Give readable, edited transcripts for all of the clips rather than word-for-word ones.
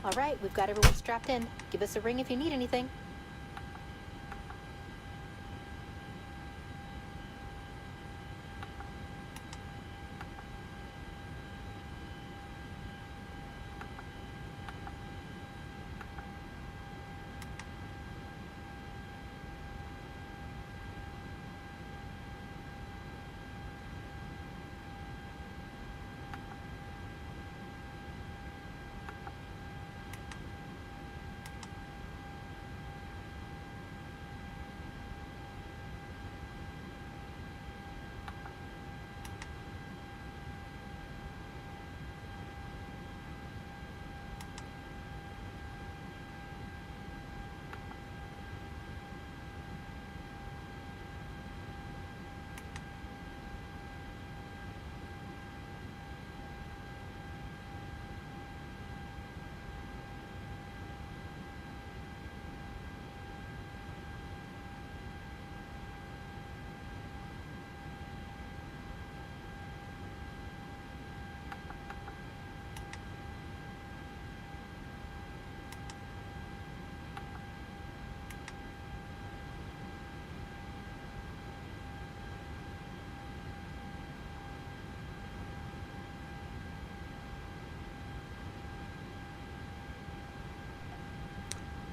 All right, we've got everyone strapped in. Give us a ring if you need anything.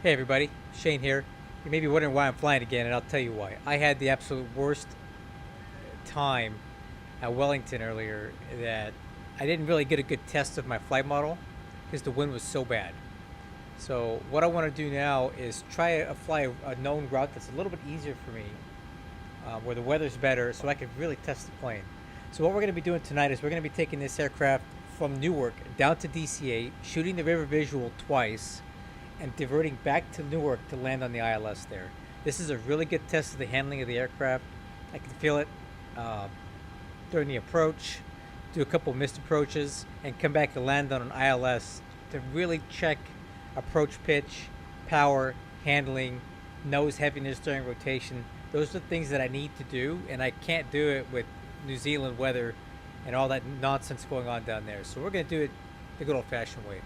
Hey everybody, Shane here. You may be wondering why I'm flying again, and I'll tell you why. I had the absolute worst time at Wellington earlier that I didn't really get a good test of my flight model because the wind was so bad. So what I want to do now is try to fly a known route that's a little bit easier for me, where the weather's better, so I can really test the plane. So what we're going to be doing tonight is we're going to be taking this aircraft from Newark down to DCA, shooting the river visual twice, and diverting back to Newark to land on the ILS there. This is a really good test of the handling of the aircraft. I can feel it during the approach, do a couple missed approaches, and come back and land on an ILS to really check approach pitch, power, handling, nose heaviness during rotation. Those are the things that I need to do, and I can't do it with New Zealand weather and all that nonsense going on down there. So we're going to do it the good old-fashioned way.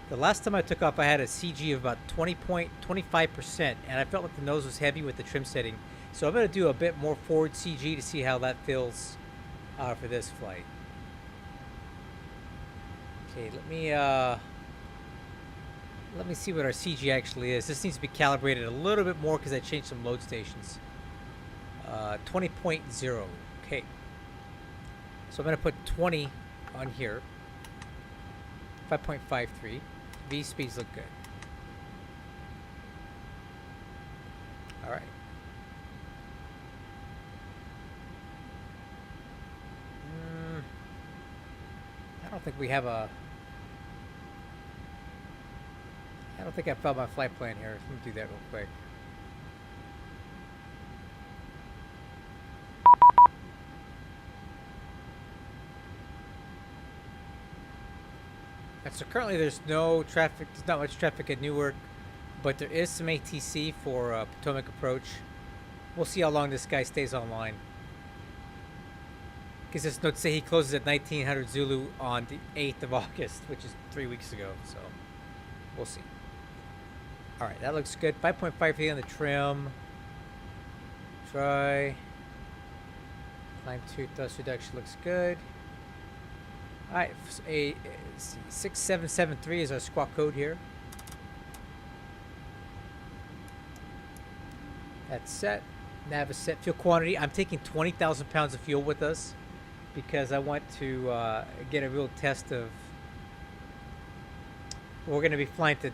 The last time I took off, I had a CG of about 25%, and I felt like the nose was heavy with the trim setting. So I'm going to do a bit more forward CG to see how that feels for this flight. Okay, let me see what our CG actually is. This needs to be calibrated a little bit more because I changed some load stations. 20.0. Okay. So I'm going to put 20 on here. 5.53. V speeds look good. All right. I don't think we have a... I don't think I found my flight plan here. Let me do that real quick. So currently there's no traffic, there's not much traffic at Newark, but there is some ATC for Potomac approach. We'll see how long this guy stays online. Because this note say he closes at 1900 Zulu on the 8th of August, which is 3 weeks ago, so we'll see. Alright, that looks good. 5.53 on the trim. Try. Climb 2 thrust reduction looks good. Alright, 6773 is our squawk code here. That's set. Nav is set. Fuel quantity. I'm taking 20,000 pounds of fuel with us because I want to get a real test of... We're going to be flying to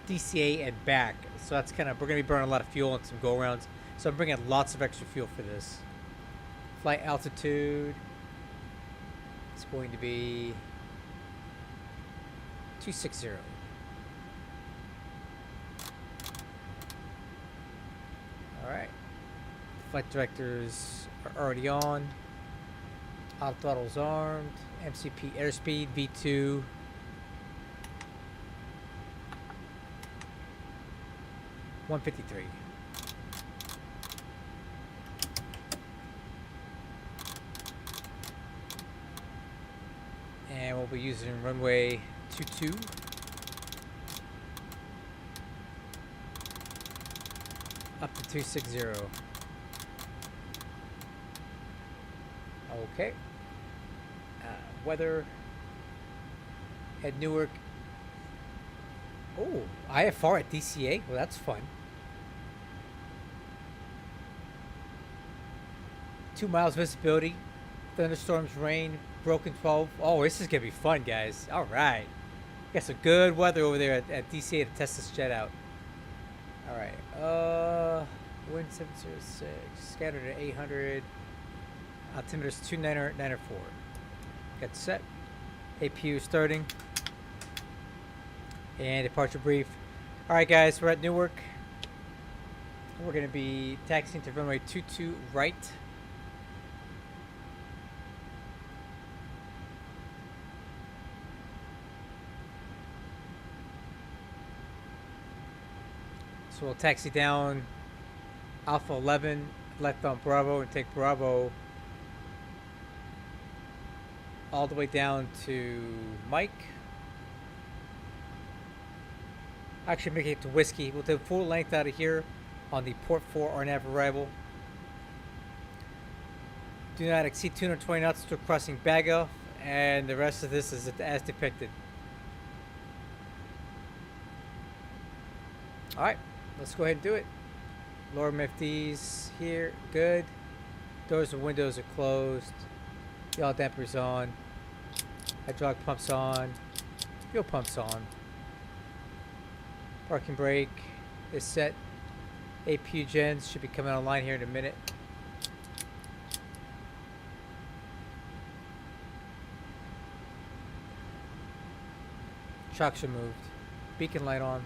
DCA and back. So that's kind of... We're going to be burning a lot of fuel and some go-arounds. So I'm bringing lots of extra fuel for this. Flight altitude... It's going to be 260. Alright. Flight directors are already on. Auto throttle's armed. MCP airspeed V2. $153. And we'll be using runway 22. up to 260. Okay. Weather at Newark. Oh, IFR at DCA. Well, that's fun. 2 miles visibility. Thunderstorms, rain, broken 12. Oh, this is gonna be fun, guys. All right. Got some good weather over there at DCA to test this jet out. All right. Wind 706. Scattered at 800. Altimeter's 294. Got set. APU starting. And departure brief. All right, guys. We're at Newark. We're gonna be taxiing to runway 22 right. So we'll taxi down Alpha 11, left on Bravo, and take Bravo all the way down to Mike. Actually, making it to Whiskey. We'll do full length out of here on the Port 4 RNAV arrival. Do not exceed 220 knots to crossing Bagoff, and the rest of this is as depicted. Alright, let's go ahead and do it. Lower MFDs here, good. Doors and windows are closed. Yaw dampers on. Hydraulic pumps on. Fuel pumps on. Parking brake is set. APU gens should be coming online here in a minute. Shocks removed. Beacon light on.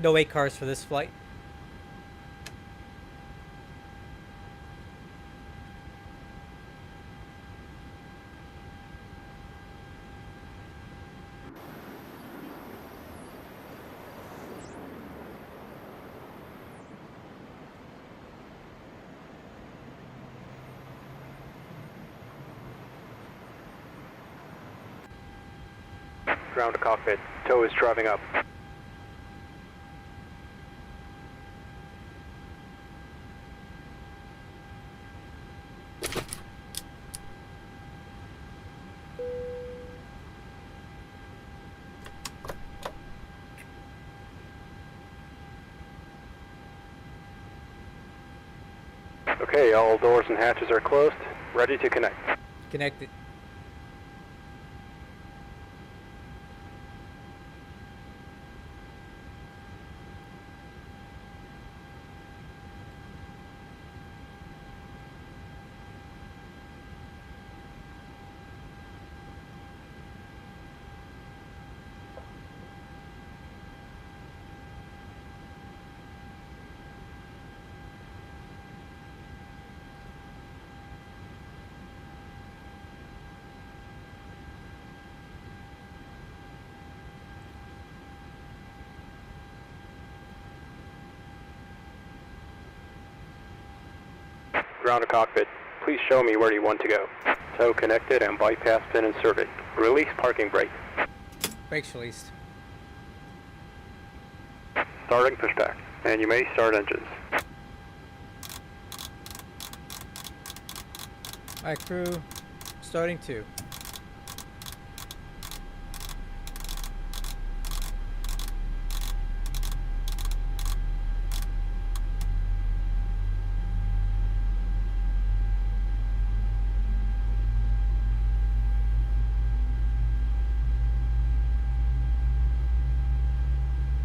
No wait cars for this flight. Ground to cockpit. Tow is driving up. Okay, all doors and hatches are closed. Ready to connect. Connected. Ground to cockpit. Please show me where you want to go. Tow connected and bypass pin inserted. Release parking brake. Brakes released. Starting pushback. And you may start engines. Alright, crew. Starting 2.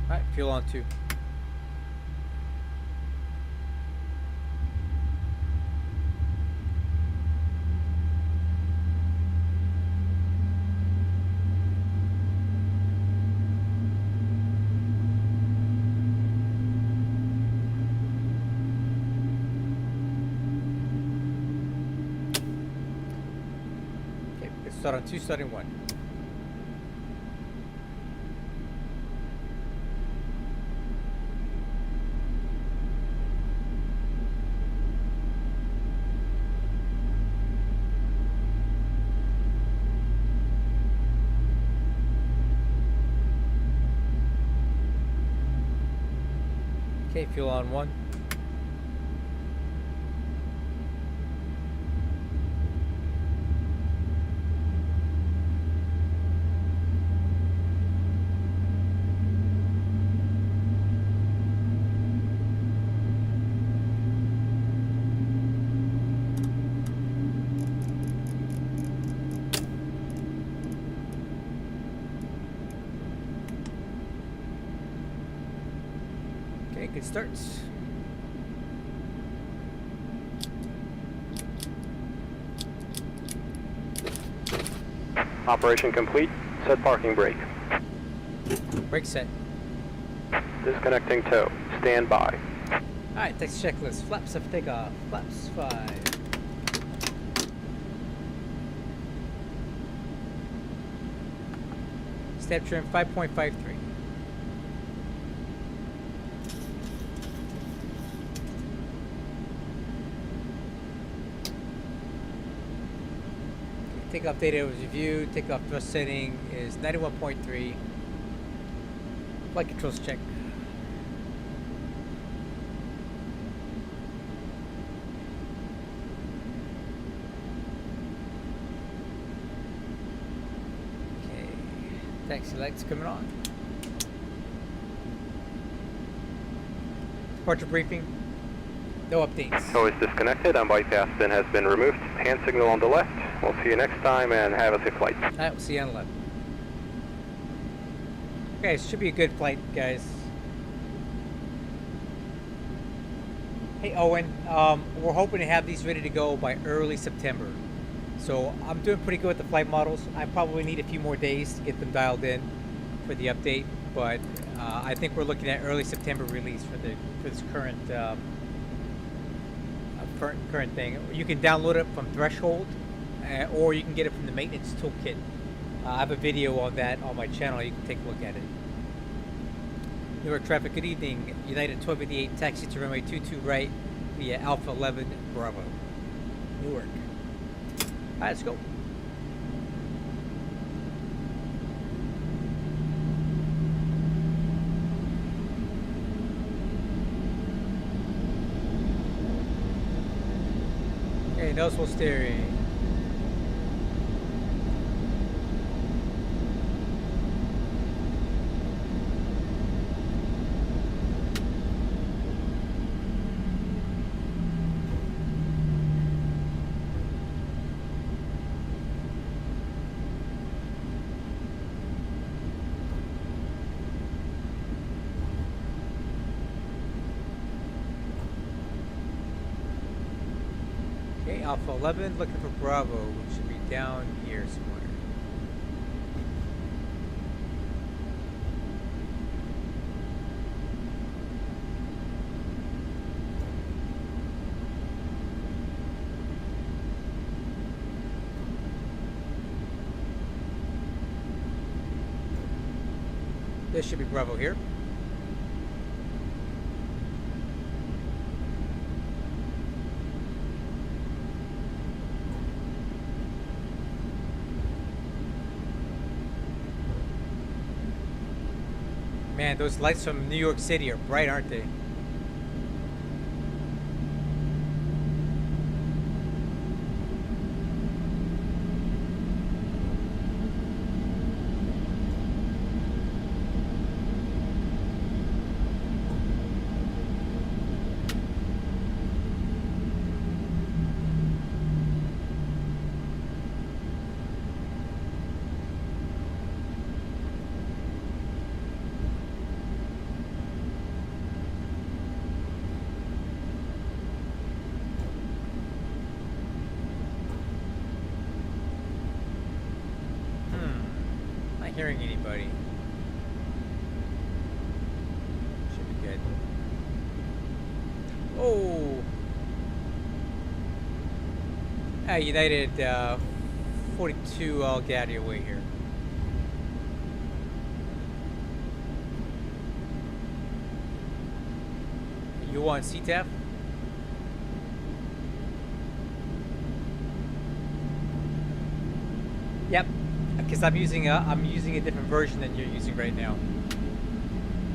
Alright, fuel on 2. Okay, let's start on 2, starting 1. Okay, fuel on 1. Okay, good starts. Operation complete. Set parking brake. Brake set. Disconnecting tow. Stand by. Alright, text checklist. Flaps of takeoff. Flaps 5. Step trim 5.53. Takeoff data was reviewed. Takeoff thrust setting is 91.3. Flight controls check. Okay, taxi lights coming on. Departure briefing. No updates. Tow is disconnected and bypass pin has been removed. Hand signal on the left. We'll see you next time and have a safe flight. Alright, we'll see you on the left. Okay, it should be a good flight, guys. Hey, Owen, we're hoping to have these ready to go by early September. So I'm doing pretty good with the flight models. I probably need a few more days to get them dialed in for the update, but I think we're looking at early September release for this current current thing. You can download it from Threshold, or you can get it from the maintenance toolkit. I have a video on that on my channel. You can take a look at it. Newark traffic, good evening. United 1288, taxi to runway 22 right via Alpha 11 Bravo. Newark. Alright, let's go. Okay, noticeable steering. Okay, Alpha 11, looking for Bravo, which should be down here somewhere. This should be Bravo here. Man, those lights from New York City are bright, aren't they? Not hearing anybody. Should be good. Oh! United 42, I'll get out of your way here. You want CTAF? Yep, because I'm using a different version than you're using right now.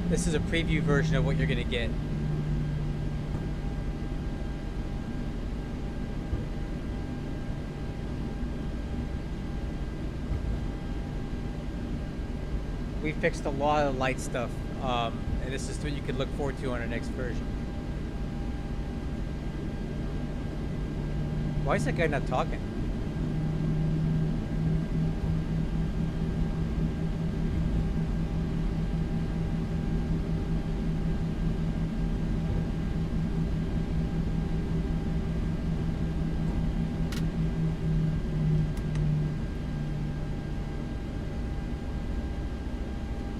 This is a preview version of what you're gonna get. we fixed a lot of light stuff, and this is what you can look forward to on our next version. Why is that guy not talking?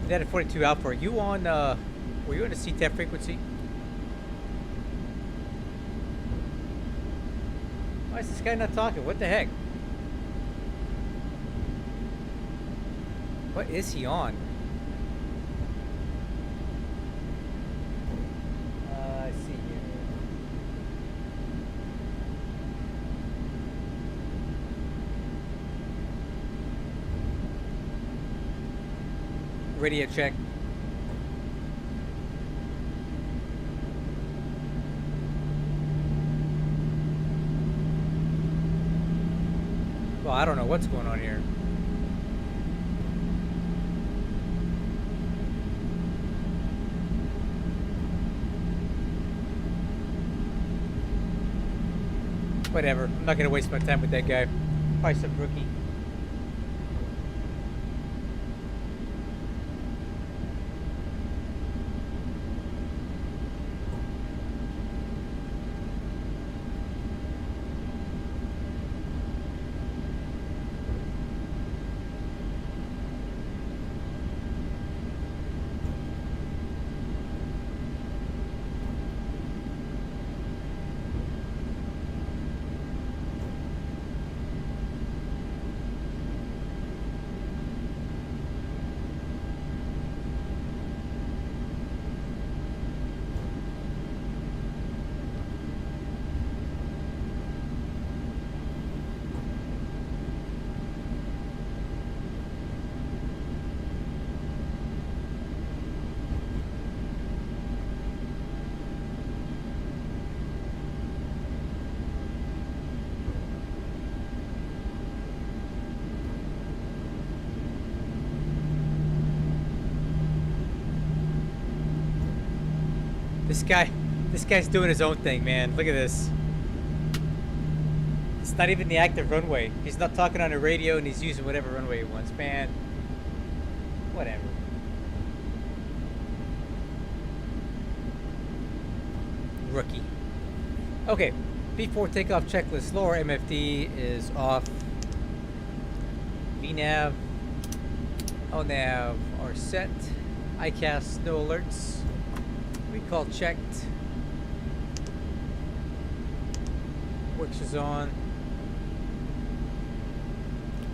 That at 42 Alpha, are you on, were you on a CTAP frequency? Why is this guy not talking? What the heck? What is he on? I see here. Radio check. Well, I don't know what's going on here. Whatever. I'm not gonna waste my time with that guy. Probably some rookie. This guy's doing his own thing, man. Look at this. It's not even the active runway. He's not talking on the radio and he's using whatever runway he wants, man. Whatever. Rookie. Okay, before takeoff checklist, lower MFD is off. VNAV, ONAV are set. ICAS, no alerts. Recall checked. Works is on.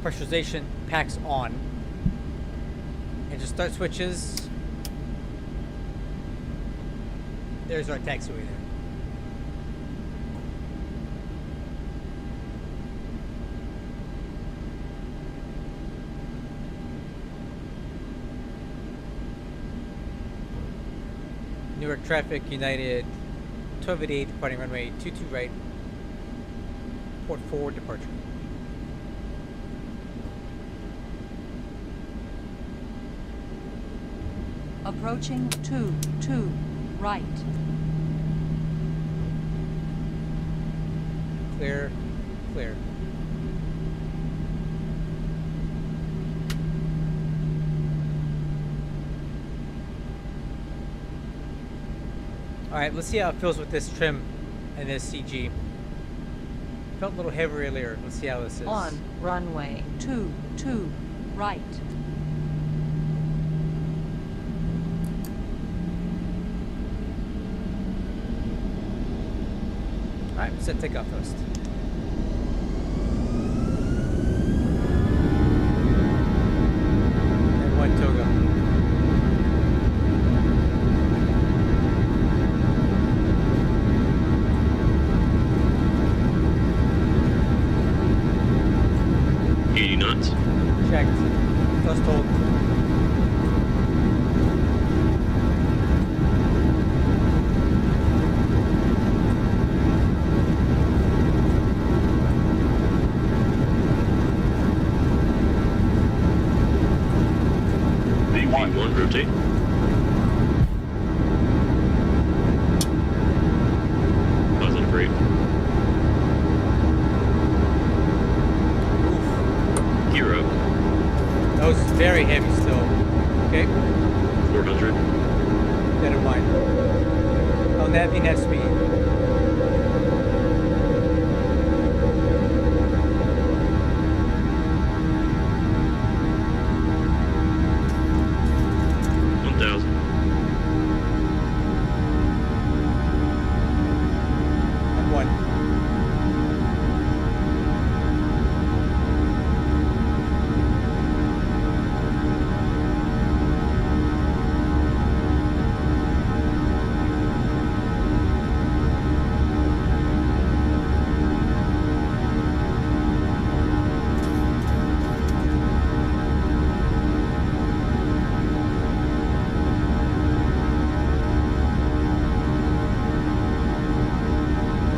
Pressurization packs on. And just start switches. There's our taxiway there. Newark traffic, United, 1288, departing runway 22 right, port 4 departure. Approaching 22 right. Clear, clear. Alright, let's see how it feels with this trim and this CG. Felt a little heavy earlier. Let's see how this is. On runway 22 right. Alright, set takeoff first. And one toga. Checked. Just hold. V1, Rotate. Positive brake. Gear up. That was very heavy still. Okay, 400. never mind. Oh, Navy net speed.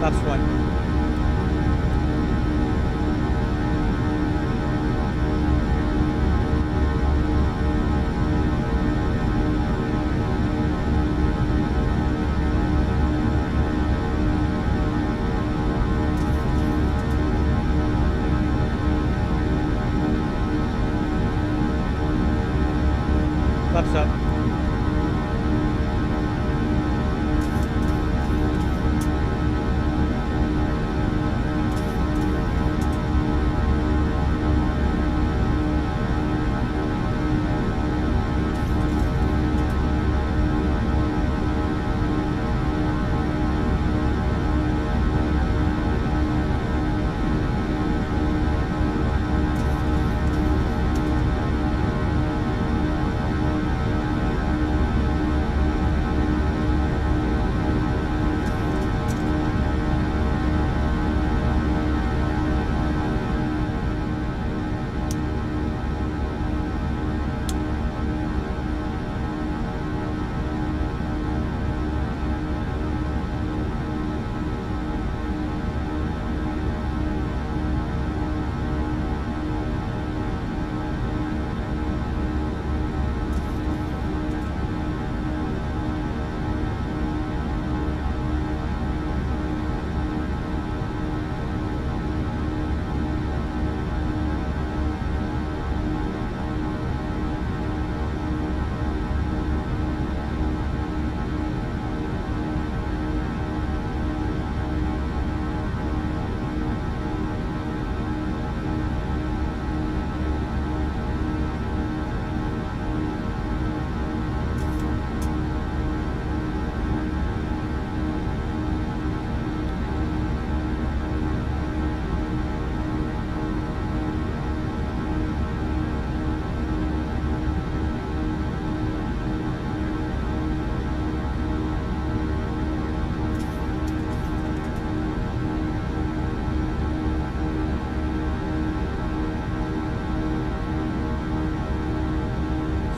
That's one. Flaps up.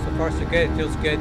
So far so good, it feels good.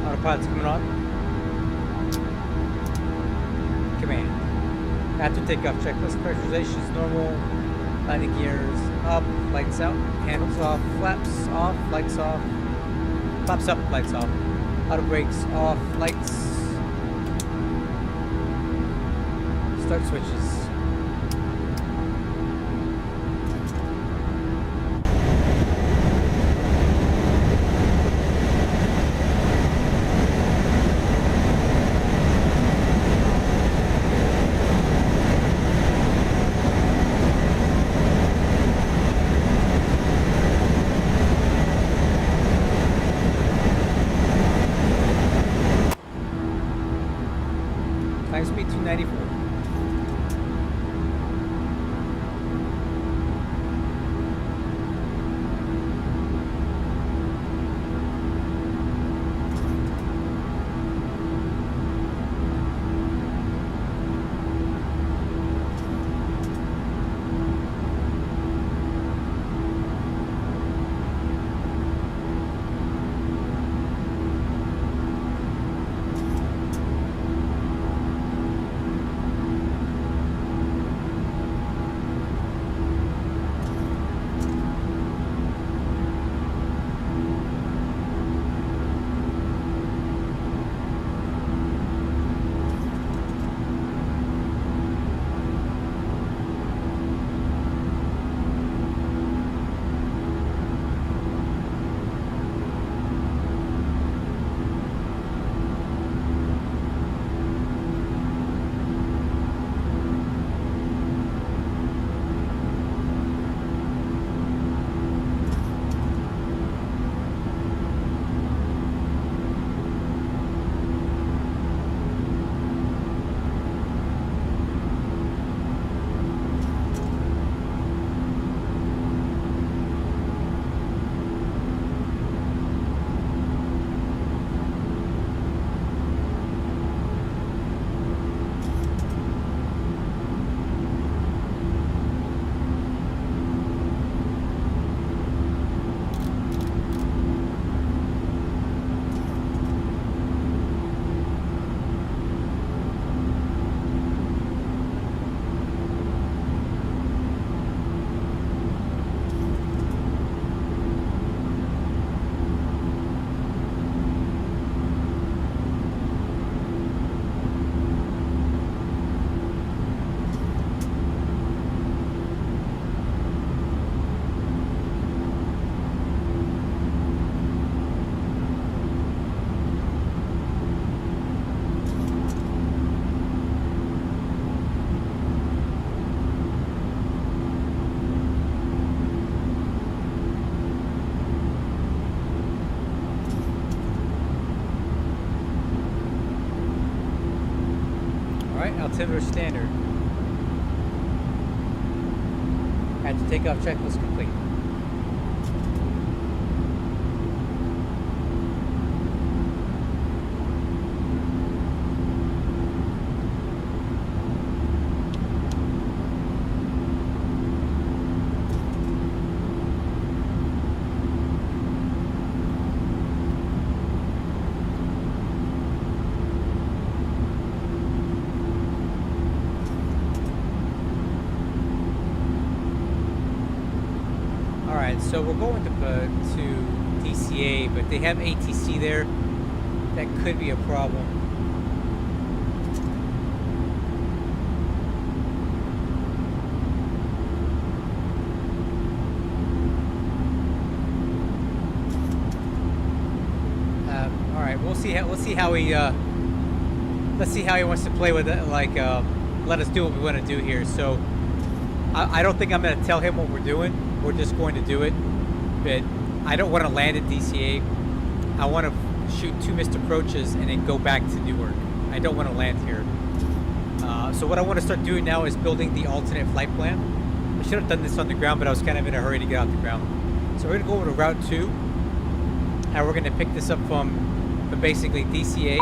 Autopilot's coming on. Command. After takeoff checklist, pressurization is normal. Landing gears up, lights out, handles off, flaps off, lights off. Flaps up, lights off. Auto brakes off, lights. Start switches. for. Altimeter standard. Had to takeoff checklist complete. So we're going to DCA, but they have ATC there. That could be a problem. All right, we'll see how he let's see how he wants to play with it. Like, let us do what we want to do here. So I don't think I'm going to tell him what we're doing. We're just going to do it, but I don't want to land at DCA. I want to shoot 2 missed approaches and then go back to Newark. I don't want to land here. So what I want to start doing now is building the alternate flight plan. I should have done this on the ground, but I was kind of in a hurry to get off the ground. So we're going to go over to Route 2, and we're going to pick this up from basically DCA.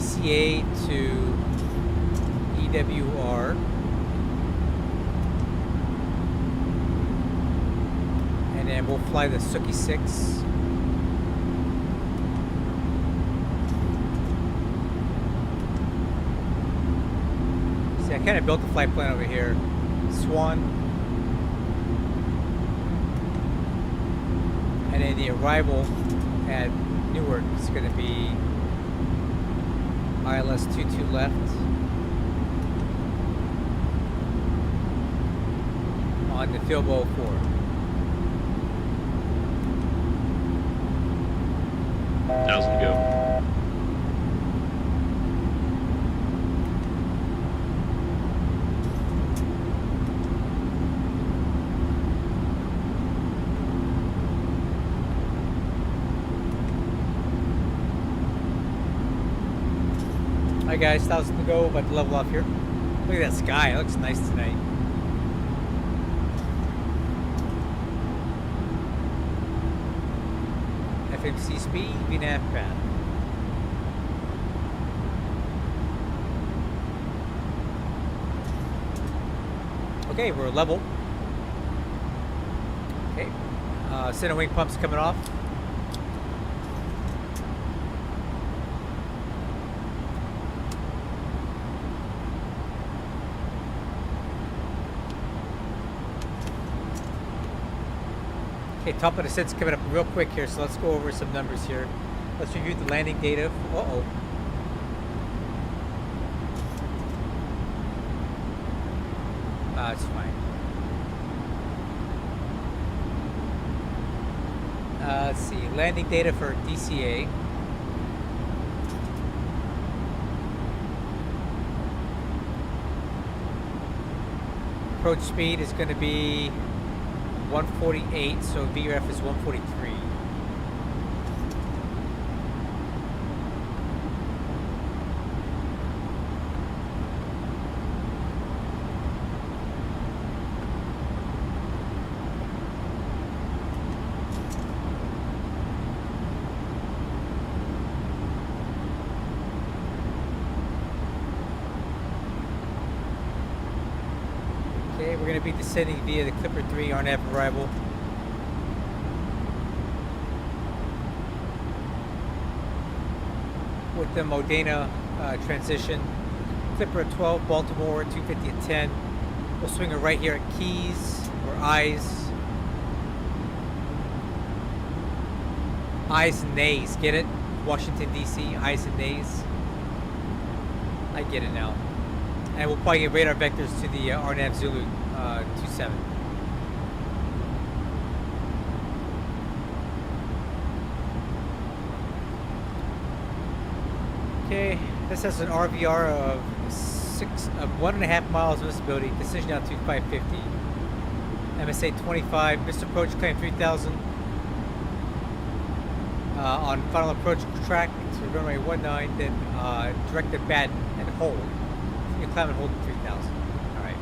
DCA to EWR. And then we'll fly the Suki 6. See, I kind of built the flight plan over here. Swan. And then the arrival at Newark is going to be ILS 22 left on the Filbo 4. Thousand go. Alright guys, 1,000 to go, about to level off here. Look at that sky, it looks nice tonight. FMC speed, VNAV path. Okay, we're level. Okay, center wing pump's coming off. Okay, top of the set's coming up real quick here, so let's go over some numbers here. Let's review the landing data. Uh-oh. It's fine. Let's see, landing data for DCA. Approach speed is going to be 148, so VRF is 143. Okay, we're going to be descending via the Clipper 3 RNAV arrival. With the Modena transition. Clipper at 12, Baltimore, 250 at 10. We'll swing her right here at Keys, or Eyes. Eyes and Nays, get it? Washington, D.C., Eyes and Nays. I get it now. And we'll probably get radar vectors to the RNAV Zulu 27. Okay, this has an RVR of 1.5 miles visibility, decision altitude 550. MSA 25, missed approach claim 3000. On final approach track to runway 19, then directed batten and hold. You climb and hold at 3000. Alright.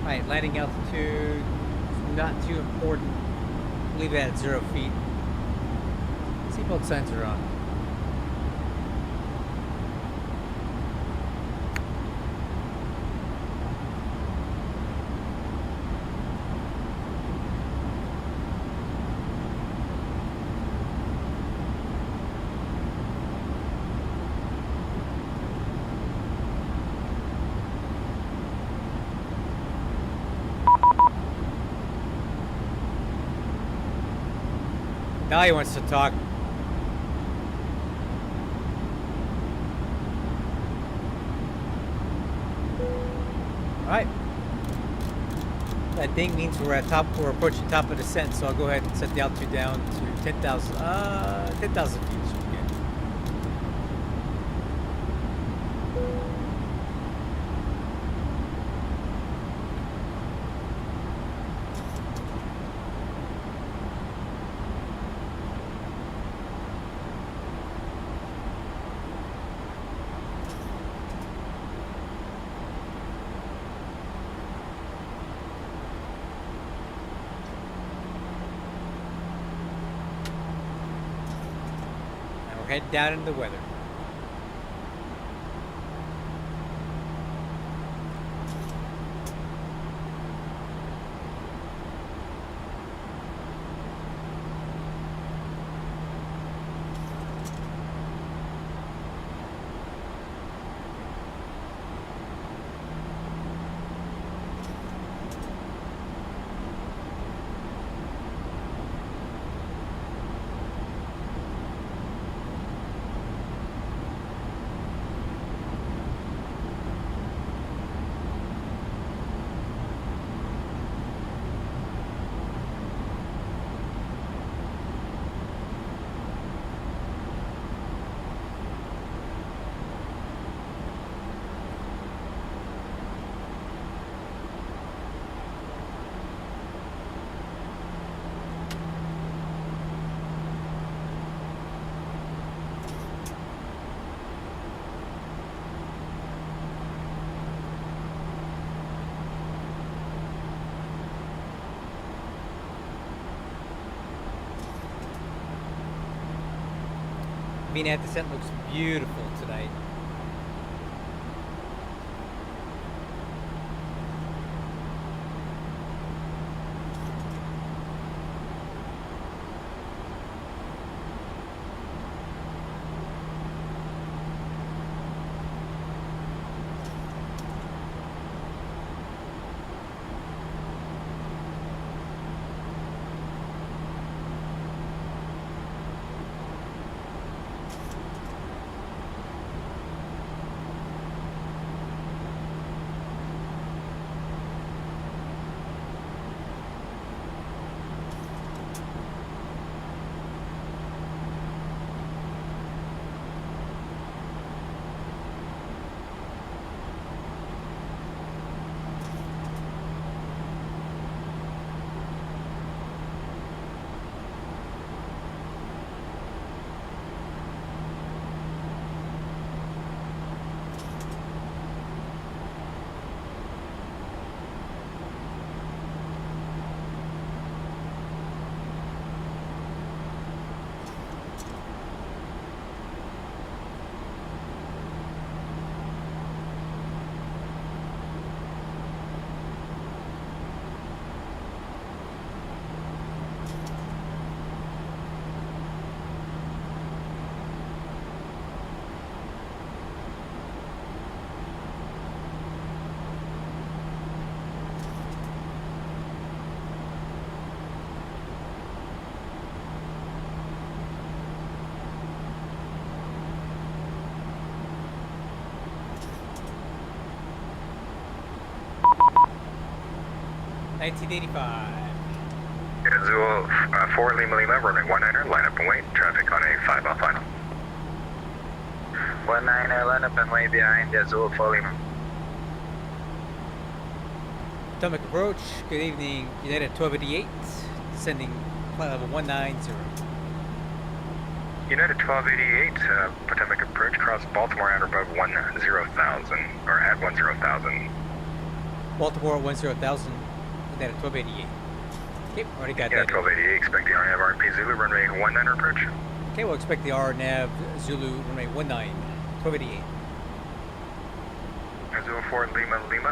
Alright, landing altitude is not too important. Leave it at 0 feet. Seatbelt signs are on. Now he wants to talk. Alright. That ding means we're at top. We're approaching top of descent. So I'll go ahead and set the altitude down to 10,000. 10,000 feet. Should be good. Head down into the weather. VNAV descent looks beautiful tonight. Zulu 4 Lima Lima, runway 19er, line up and wait. Traffic on a 5-mile final. 19er, line up and wait behind Zulu 4 Lima. Potomac approach. Good evening. United 1288, descending flight level 190. United 1288, Potomac approach, cross Baltimore at or above 10,000, or at 10,000. Baltimore at 10,000. United 1288. Okay, already got United that. 1288, expect the RNAV RP Zulu, runway 19er approach. Okay, we'll expect the RNAV Zulu runway 19, 1288. Zulu 4 Lima Lima,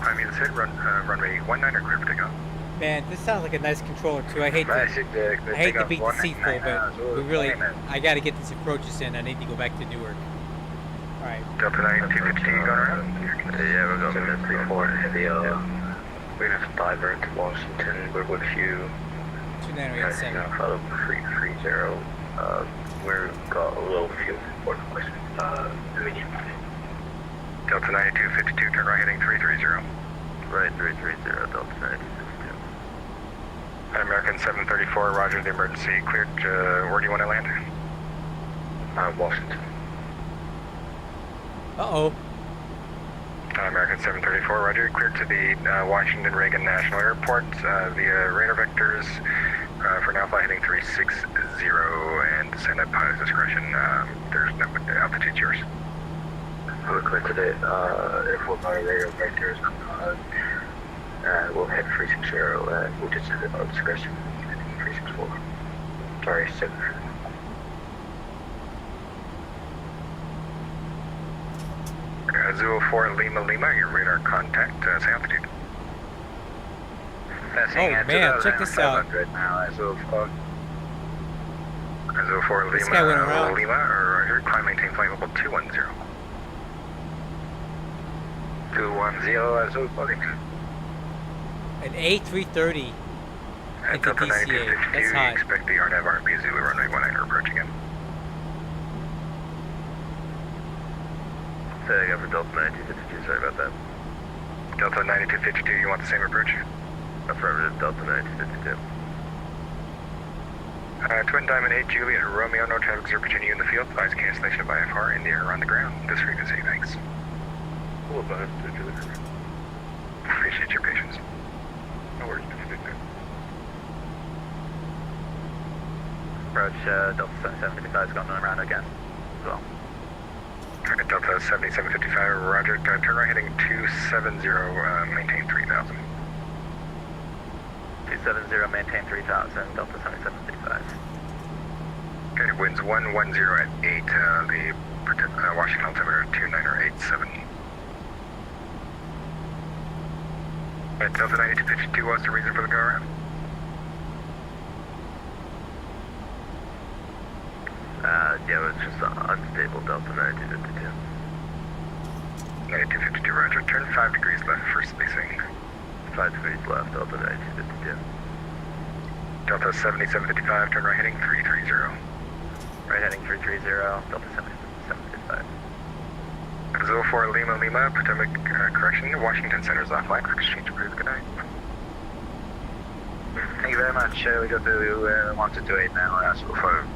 climbing the SID, runway 19er, clear for takeoff. Man, this sounds like a nice controller too. I hate to beat the seat full, but we really, I gotta get these approaches in. I need to go back to Newark. Alright. Delta 9, 215, going around? Yeah, we're going to 34 heavy, we're gonna divert to Washington, we're with you. 2987. Follow 330, we've got a low fuel support question, immediate. Delta 9252, turn right heading 330. Right 330, Delta 9252. American 734, roger, the emergency cleared. Where do you want to land? Washington. Uh-oh. American 734, roger, cleared to the Washington Reagan National Airport via radar vectors. For now, fly heading 360 and descend at pilot's discretion. There's no altitude's yours. We're clear today. Airport by radar vectors. We'll head 360 and we'll descend at our discretion. 364. Sorry, 7. Zulu 4 Lima Lima, your radar contact, say altitude. Oh man, check this out. Now, Zulu 4. Zulu 4 This guy went Lima around. Lima, or your climb maintain flight level 210. 210, Zulu 4 Lima. An A330 At into Delta DCA. 9252, That's high. expect the RNAV RP Zulu runway 19 approach again. Say again for Delta 9252, sorry about that. Delta 9252, you want the same approach? Affirmative, Delta 9252. Twin Diamond 8 Juliet Romeo, no traffic observed between you and the field. Advise cancellation of IFR in the air or on the ground. This frequency, thanks. Cool, advise to Juliet. Appreciate your patience. No worries, Approach Delta 7755 is going around again as well. Alright, Delta 7755, roger. Turn right heading 270, maintain 3000. 270, maintain 3000, Delta 7755. Okay, winds 110 at 8, the Washington altimeter 2987. Alright, Delta 9252, what's the reason for the go around? Yeah, it was just unstable Delta 9252. 9252, roger. Turn 5 degrees left for spacing. 5 degrees left, Delta 9252. Delta 7755, turn right heading 330. Right heading 330, Delta 7755. 04 Lima Lima, Potomac, correction, Washington Center's offline for exchange approved. Good night. Thank you very much. We go to 1228 now, so for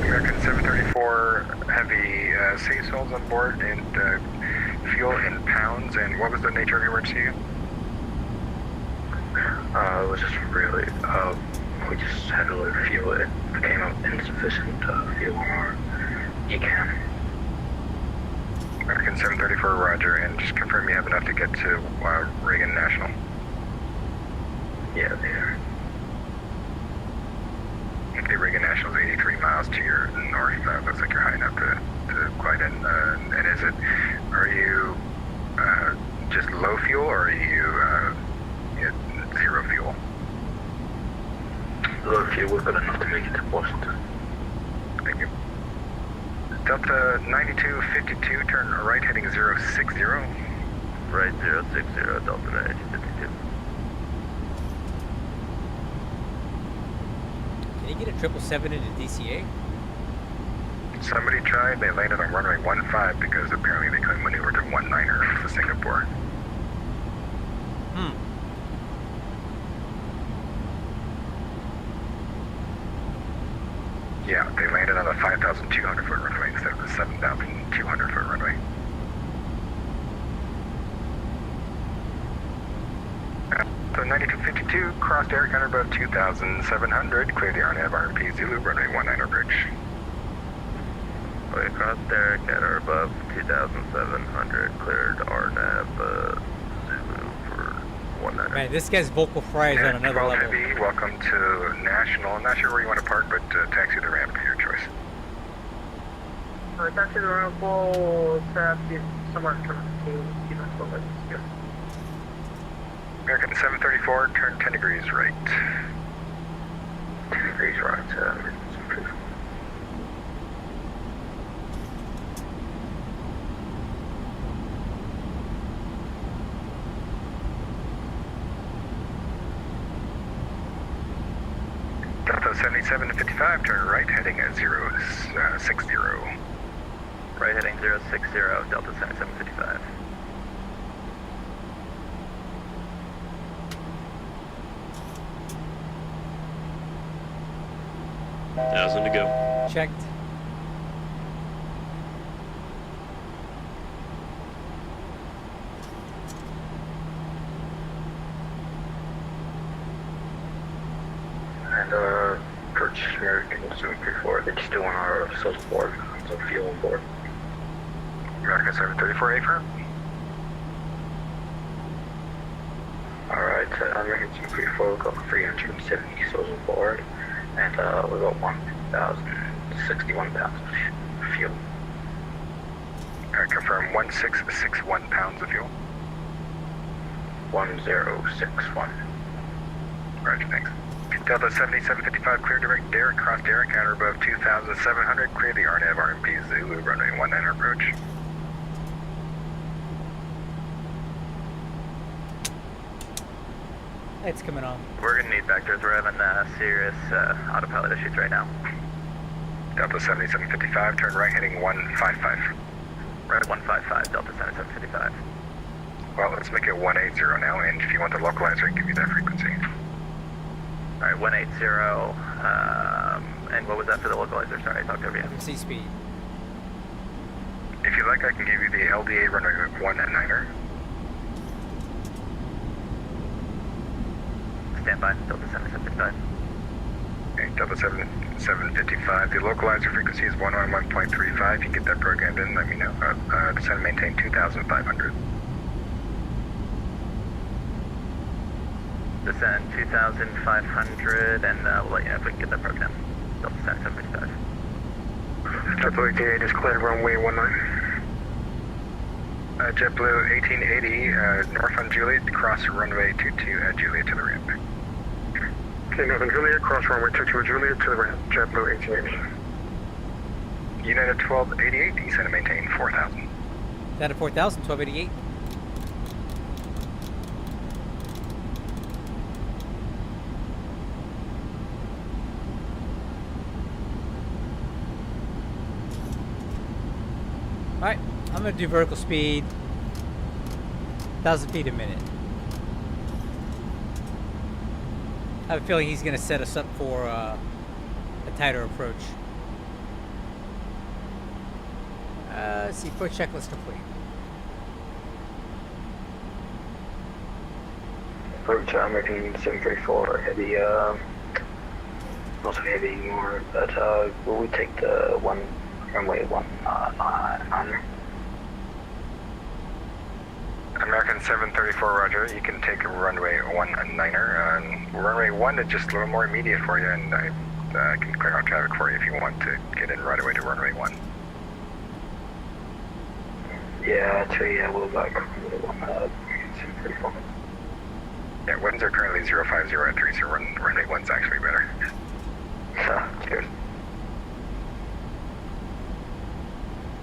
American 734 heavy sea souls on board and fuel in pounds. And what was the nature of your emergency again? it was just really, we just had a little fuel. It came up insufficient fuel on our ECAM. American 734, roger, and just confirm you have enough to get to Reagan National. Yeah, there. Okay, Reagan National is 83 miles to your north. Looks like you're high enough to glide in. And is it, are you just low fuel or are you zero fuel? Low fuel, we've got enough to make it to Washington. Thank you. Delta 9252, turn right heading 060. Right 060, Delta 9252. Can you get a 777 into DCA? Somebody tried, they landed on runway 15 because apparently they couldn't maneuver to 19er to Singapore. Yeah, they landed on the 5,200 foot runway instead of the 7,200 foot runway. So 9252, crossed air counter above 2,700, clear the RNAV RP Zulu, runway 19 approach. Okay, crossed air counter above 2,700, cleared RNAV Zulu for 19. Man, this guy's vocal fry is on another 12 level. Heavy, welcome to National. I'm not sure where you want to park, but taxi the ramp of your choice. Taxi the ramp will somewhere to American 734, turn 10 degrees right. 10 degrees right, American 734. Delta 77 to 55, turn right, heading at 060. Right heading 060, Delta 7755. Thousand to go. Checked. And approach American 734. They're just doing our social board, so fuel on board. American 734, affirm. Alright, American 734, we've got 370 social board, and we've got 1,061 pounds of fuel. Confirm 1,661 pounds of fuel. 1061. Roger, thanks. Delta 7755, clear direct Derek, cross Derek, counter above 2,700, clear the RNAV RMP Zulu, runway 19 approach. It's coming on. We're gonna need vectors. We're having serious autopilot issues right now. Delta 7755, turn right heading 155. Right 155, Delta 7755. Well, let's make it 180 now, and if you want the localizer, I can give you that frequency. Alright, 180, and what was that for the localizer? Sorry, I talked over you. C speed. If you like, I can give you the LDA runway 19er. Stand by, Delta 7755. Okay, Delta 7755, the localizer frequency is 111.35. You get that programmed in, let me know. Descend and maintain 2,500. Descend 2,500, and we'll let you know if we can get that broken down. Delta 7755. JetBlue 1880 is cleared runway 19. JetBlue 1880, north on Juliet, cross runway 22 at Juliet to the ramp. Okay, north on Juliet, cross runway 22 at Juliet to the ramp, JetBlue 1880. United 1288, descend and maintain 4,000. Down to 4,000, 1288. Alright, I'm going to do vertical speed, 1,000 feet a minute. I have a feeling he's going to set us up for a tighter approach. Let's see, approach checklist complete. Approach American 734, heavy, not so heavy anymore, but will we take the runway 19? American 734, roger. You can take a runway 19er. Runway 1 is just a little more immediate for you, and I can clear out traffic for you if you want to get in right away to runway 1. Yeah, actually, yeah, we'll like runway 734. Yeah, ones are currently 050 at 3, so runway 1's actually better. Cheers.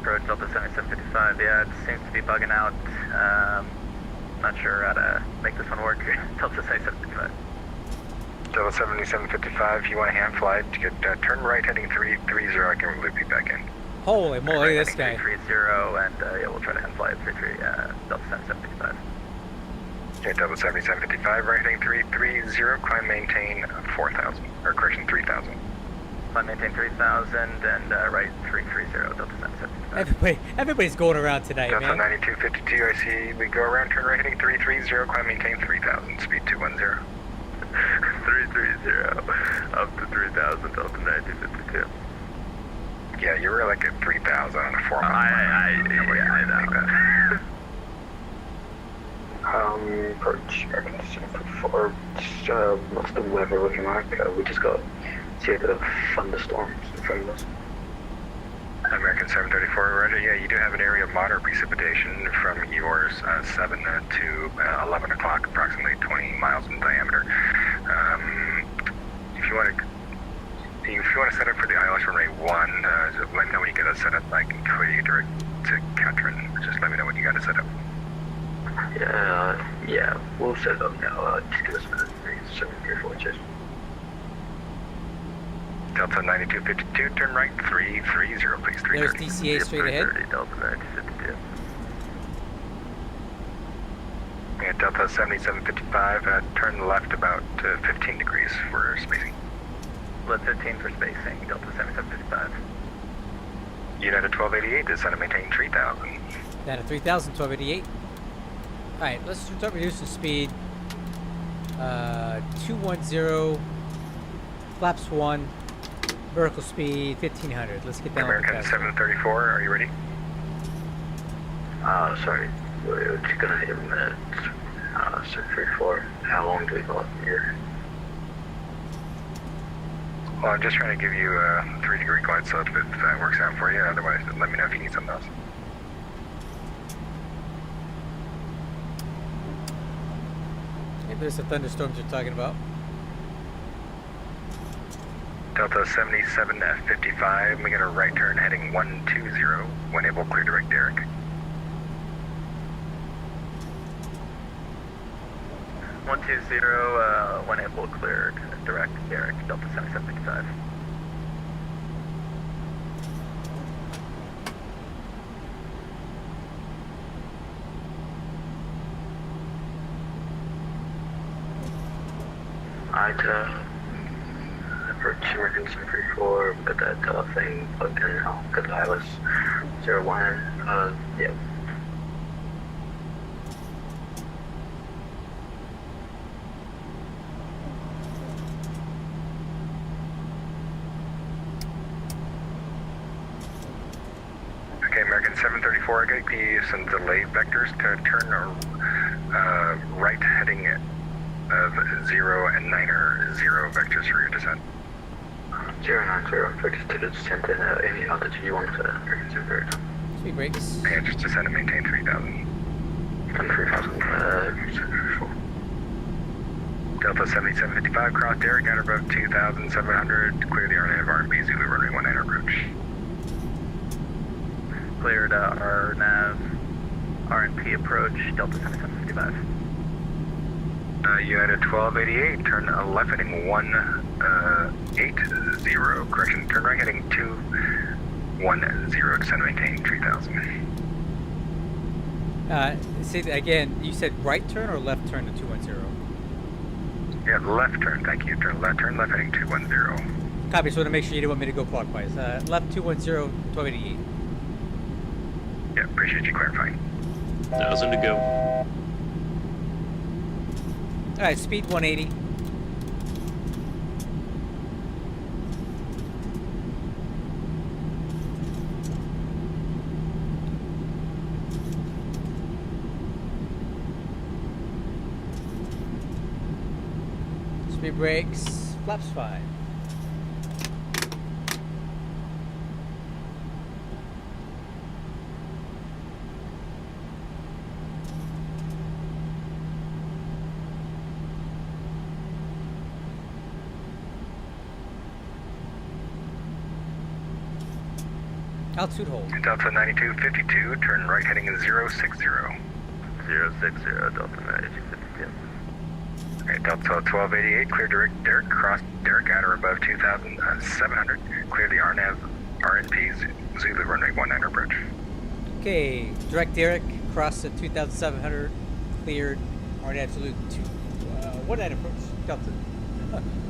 Approach Delta 7755, yeah, it seems to be bugging out. Not sure how to make this one work. Delta 7755. Delta 7755, if you want a hand fly, turn right heading 330, I can loop you back in. Holy moly, this guy. 330, and yeah, we'll try to hand fly at 33, Delta 7755. Okay, Delta 7755, right heading 330, climb maintain 4,000, or correction, 3,000. Climb maintain 3,000, and right 330, Delta 7755. Everybody's going around tonight, Delta man. 9252, I see we go around, turn right heading 330, climb maintain 3,000, speed 210. 330, up to 3,000, Delta 9252. Yeah, you were like at 3,000 on a 4 mile. I know. Approach American 734, what's the weather looking like? We just got a series of thunderstorms in front of us. American 734, roger. Yeah, you do have an area of moderate precipitation from yours 7 to 11 o'clock, approximately 20 miles in diameter. If you want to set up for the ILS runway 1, just let me know when you get it set up. I can clear you direct to Catherine. Just let me know when you got it set up. Yeah, we'll set it up now. Just give us a minute. 734, cheers. Delta 9252, turn right 330, please. There's 330. DCA straight ahead. Delta 9252. Yeah, Delta 7755, turn left about 15 degrees for spacing. Left 15 for spacing, Delta 7755. United 1288, descend and maintain 3000. Down to 3,000, 1288. Alright, let's start reducing speed. 210, flaps 1, vertical speed 1500. Let's get down. American 734, are you ready? Sorry. We're just gonna hit a minute. 734. How long do we go up here? Well, I'm just trying to give you a 3-degree glide slope if that works out for you. Otherwise, let me know if you need something else. There's the thunderstorms you're talking about. Delta 7755, we got a right turn heading 120. When able, clear direct Derek. One 120, when able, cleared direct Derek, Delta 7755. Approach American 734, got that thing plugged in now, got the ILS 01, yeah. Okay, American 734, I got you some delayed vectors to turn right heading of 0 and 9er 0 vectors for your descent. 090, vectors to the descent and any altitude you want to consider. Speed brakes. Okay, just descend and maintain 3000. 3000, Delta 7755, cross Derek, at above 2700, clear the RNAV Zulu runway 19 approach. Cleared RNAV RNP approach, Delta 7755. United 1288, turn left heading 180, correction, turn right heading 210, descend and maintain 3000. See, again, you said right turn or left turn to 210? Yeah, left turn, thank you. Turn left heading 210. Copy, so to make sure you didn't want me to go clockwise. Left 210, 1288. Yeah, appreciate you clarifying. 1,000 to go. Alright, speed 180. Speed brakes, flaps 5. Altitude hold. Delta 9252, turn right heading 060. 060, Delta 9252. Okay, Delta 1288, clear direct Derek, cross Derek at or above 2700, clear the RNP Zulu runway 19 approach. Okay, direct Derek, cross at 2700, cleared, RN absolute 19 approach, Delta.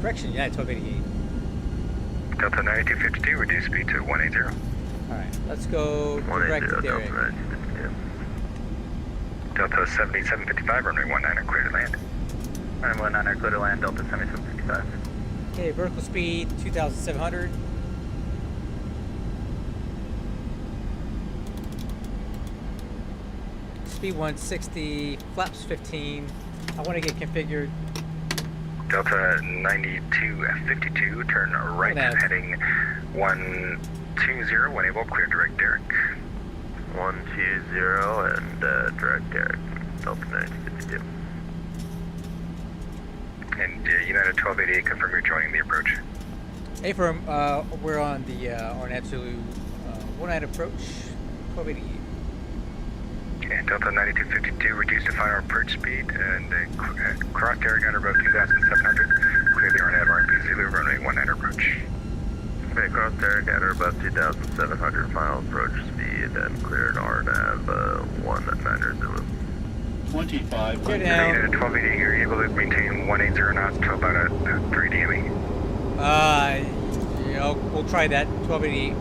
Correction, yeah, 1288. Delta 9252, reduce speed to 180. Alright, let's go direct to Derek. Delta 7755, runway 19, clear to land. Runway 19, clear to land, Delta 7755. Okay, vertical speed 2700. Speed 160, flaps 15. I want to get configured. Delta 9252, turn right heading 120, 120, when able, clear direct Derek. 120 and direct Derek. Delta 9252. And United 1288, confirm you're joining the approach. Hey, firm. We're on the on absolute one-night approach. 1288. And Delta 9252, reduce to final approach speed and cross Derek under about 2,700. Clear the RNAV RMP Zulu runway 19 approach. Okay, cross Derek at or above 2,700 final approach speed and cleared RNAV 19 Zulu. 25. Clear United down. 1288, you're able to maintain 180 knots to about a 3 DME. Yeah, we'll try that. 1288.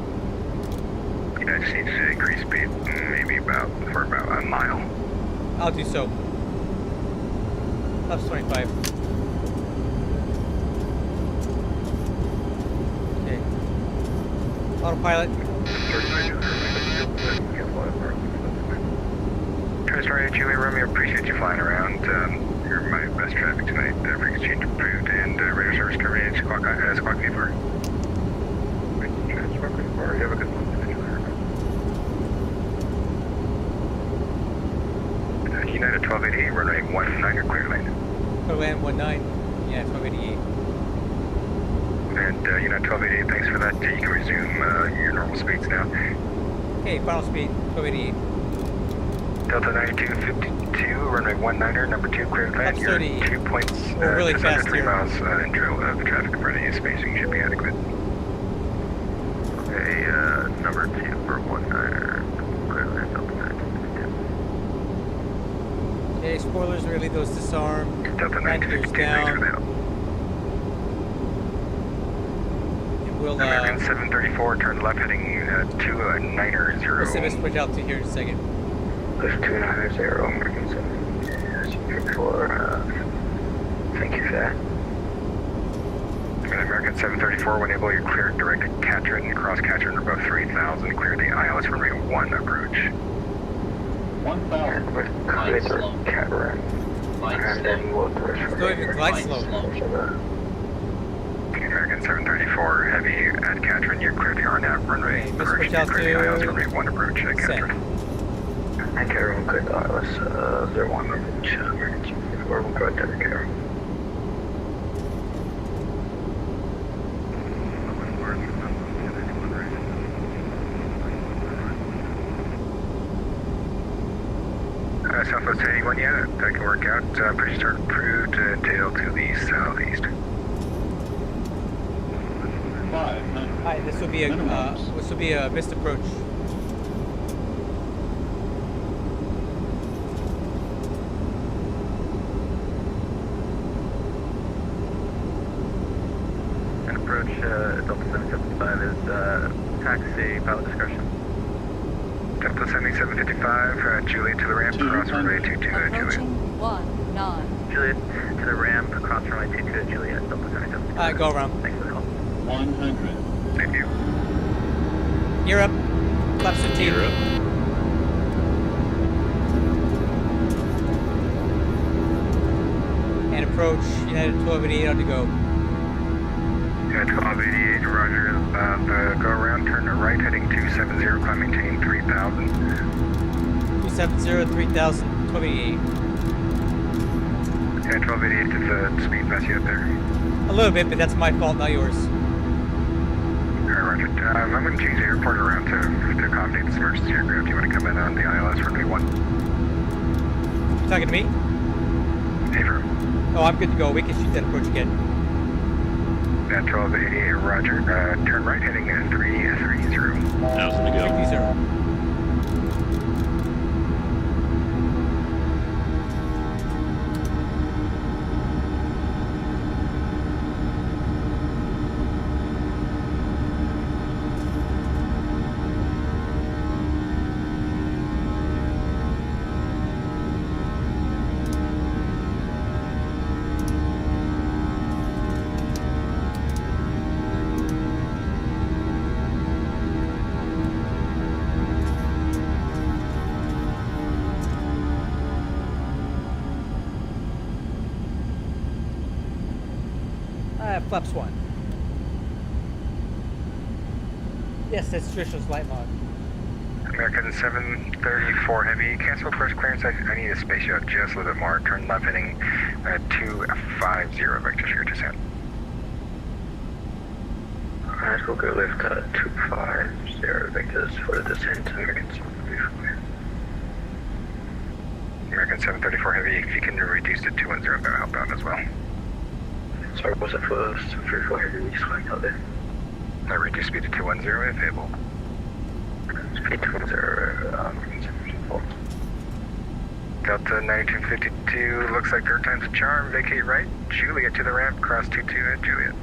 I just need to increase speed, maybe for about a mile. I'll do so. Flaps 25. Okay. Autopilot. Sorry, Julie Romeo, appreciate you flying around. You're my best traffic tonight. Free exchange approved and radar service terminated. Squawk V4. Squawk V4, you have a good one. United 1288, runway 19, you're clear lane. Clear land 19. Yeah, 1288. And United 1288, thanks for that. You can resume your normal speeds now. Okay, final speed. 1288. Delta 9252, runway 19, number 2, clear lane. That's 30. You're 2 points, We're really just fast under 3 here. miles intro of the traffic in front of you. Spacing should be adequate. Okay, number 2 for 19er. Clear lane, Delta 9252. Okay, spoilers, really those disarmed. Delta 9252, thanks down. for that. And we'll, American 734, turn left heading to 9er 0. we'll send a switch out to here in a second. Push 290, American 734, thank you for that. American 734, when able, you're clear direct to Katrin, cross Katrin above 3,000, clear the ILS runway 1 approach. 1,000. With Glide clear slow. Cataract. Glide And then slow. we'll push from Don't even there. glide slow. American 734, heavy at Katrin, you're clear the RNAV runway. Okay, let's Correction, switch out clear the to ILS runway 1 approach at set. Katrin. And Cataract will clear the ILS 01 approach. American 734 will go to Cataract. Southwest 81, yeah, that can work out. Bridge start approved, tail to the southeast. 500. Hi, this will be a missed approach. And approach Delta 775 is taxi, pilot discretion. Delta 7755, Juliet to the ramp, cross runway 22 at Juliet. Approaching 19. Juliet to the ramp, cross runway 22 at Juliet, Delta 7755. Alright, go around. Thanks for the call. 100. Thank you. Gear up. Flaps 15. Gear up. And approach United 1288 on to go. Yeah, 1288, roger. Go around, turn to right, heading 270, climb, maintain 3,000. 270, 3000, 1288. Yeah, 1288, does the speed mess you up there? A little bit, but that's my fault, not yours. Alright, roger. I'm going to change the airport around to accommodate this emergency aircraft. You want to come in on the ILS runway 1? You talking to me? Hey, firm. Oh, I'm good to go. We can shoot that approach again. Yeah, 1288, roger. Turn right, heading 330. 1,000 to go. 50. Flaps 1. Yes, that's Trish's light mod. American 734 Heavy, cancel first clearance. I need a space out just a little bit more. Turn left heading 250 vectors for your descent. Alright, we'll go lift 250 vectors for the descent. American 734. American 734 Heavy, if you can reduce to 210, that'll help out as well. Sorry, what's the first 734 Heavy? We just went out there. Reduce speed to 210 if able. Speed 210, Delta 9252, looks like third time's a charm. Vacate right, Juliet to the ramp, cross 22 at Juliet.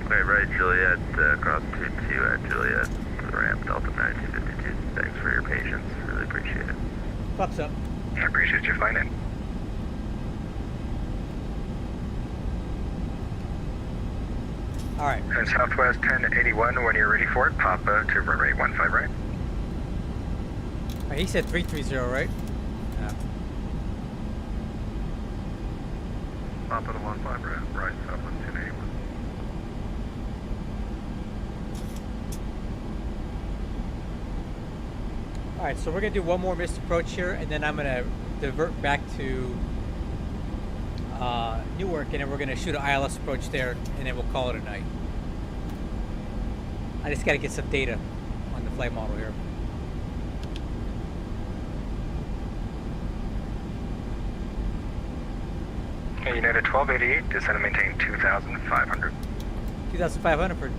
Wait, right, Juliet, cross 22 at Juliet to the ramp, Delta 9252. Thanks for your patience. Really appreciate it. Pops up. I appreciate you flying in. All right. And Southwest 1081, when you're ready for it, Papa to runway 15 right. He said 330, right? Yeah. Papa to 15 right, Southwest 1081. All right, so we're gonna do one more missed approach here, and then I'm gonna divert back to Newark, and then we're gonna shoot an ILS approach there, and then we'll call it a night. I just gotta get some data on the flight model here. United 1288, descend and maintain 2,500. 2,500 for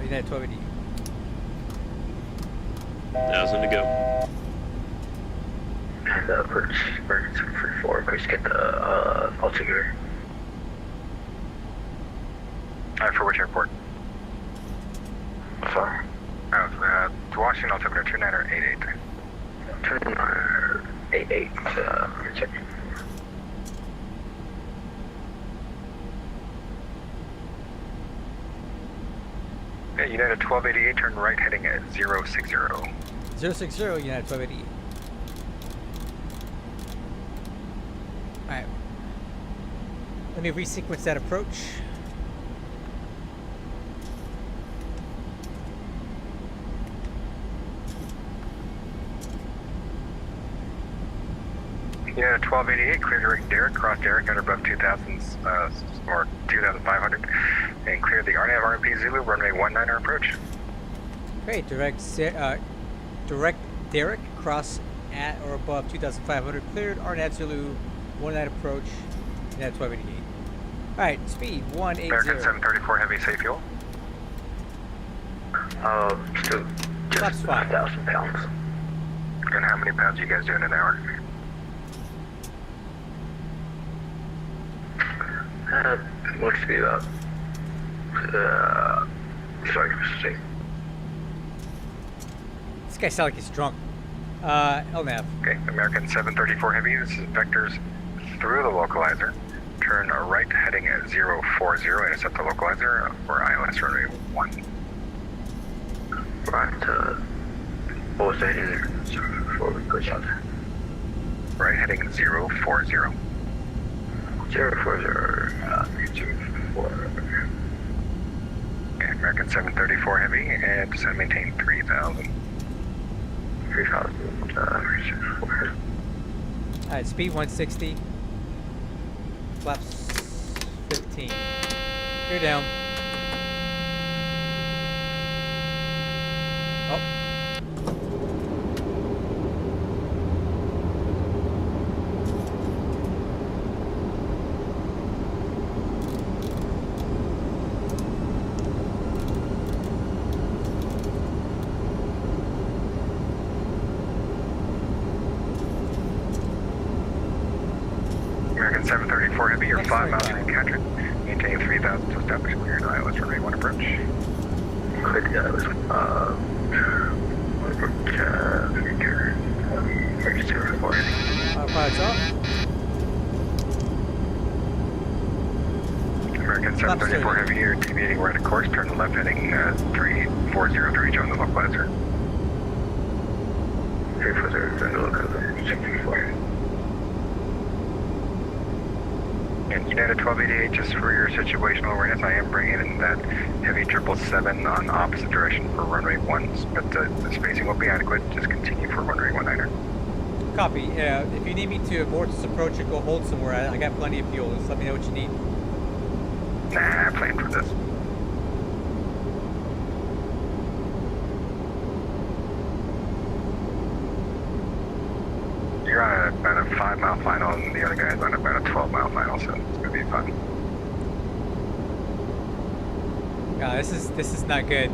United 1280. 1,000 to go. And approach American 734, please get the altimeter. For which airport? Sorry. To Washington, altimeter 2988. 2988, check. United 1288, turn right heading at 060. 060, United 1280. All right. Let me resequence that approach. United 1288, clear direct Derek, cross Derek under above 2,000 or 2,500, and clear the RNAV RMP Zulu, runway 19 approach. Great, direct Derek, cross at or above 2,500, cleared, RNAV Zulu, 19 approach, United 1288. All right, speed 180. American 734 heavy, safe fuel. Still just 5,000 pounds. And how many pounds are you guys doing an hour? Looks to be about, sorry, see. This guy sounds like he's drunk. LNAV. Okay, American 734 heavy, this is vectors through the localizer. Turn right heading at 040, intercept the localizer for ILS runway 1. Right, what was that in there? Sorry, before we push out. Right heading 040. 040, 04. Okay, American 734 heavy, and descend maintain 3,000. 3,000, 04. All right, speed 160. Flaps 15. You're down. Oh. American 734 heavy, you're Next 5 miles right from Catron. Maintain 3,000 to establish cleared ILS runway 1 approach. Quick, that was, Pilots off. American 734 heavy, you're deviating right of course, turn left heading 340 to reach on the localizer. 340, turn to localizer, check 340. And United 1288, just for your situational awareness, I am bringing in that heavy 777 on opposite direction for runway 1s, but the spacing will be adequate. Just continue for runway 19er. Copy. If you need me to abort this approach and go hold somewhere, I got plenty of fuel. Just let me know what you need. Nah, I planned for this. You're on about a 5-mile final, and the other guy's on about a 12-mile final, so it's gonna be fun. This is not good.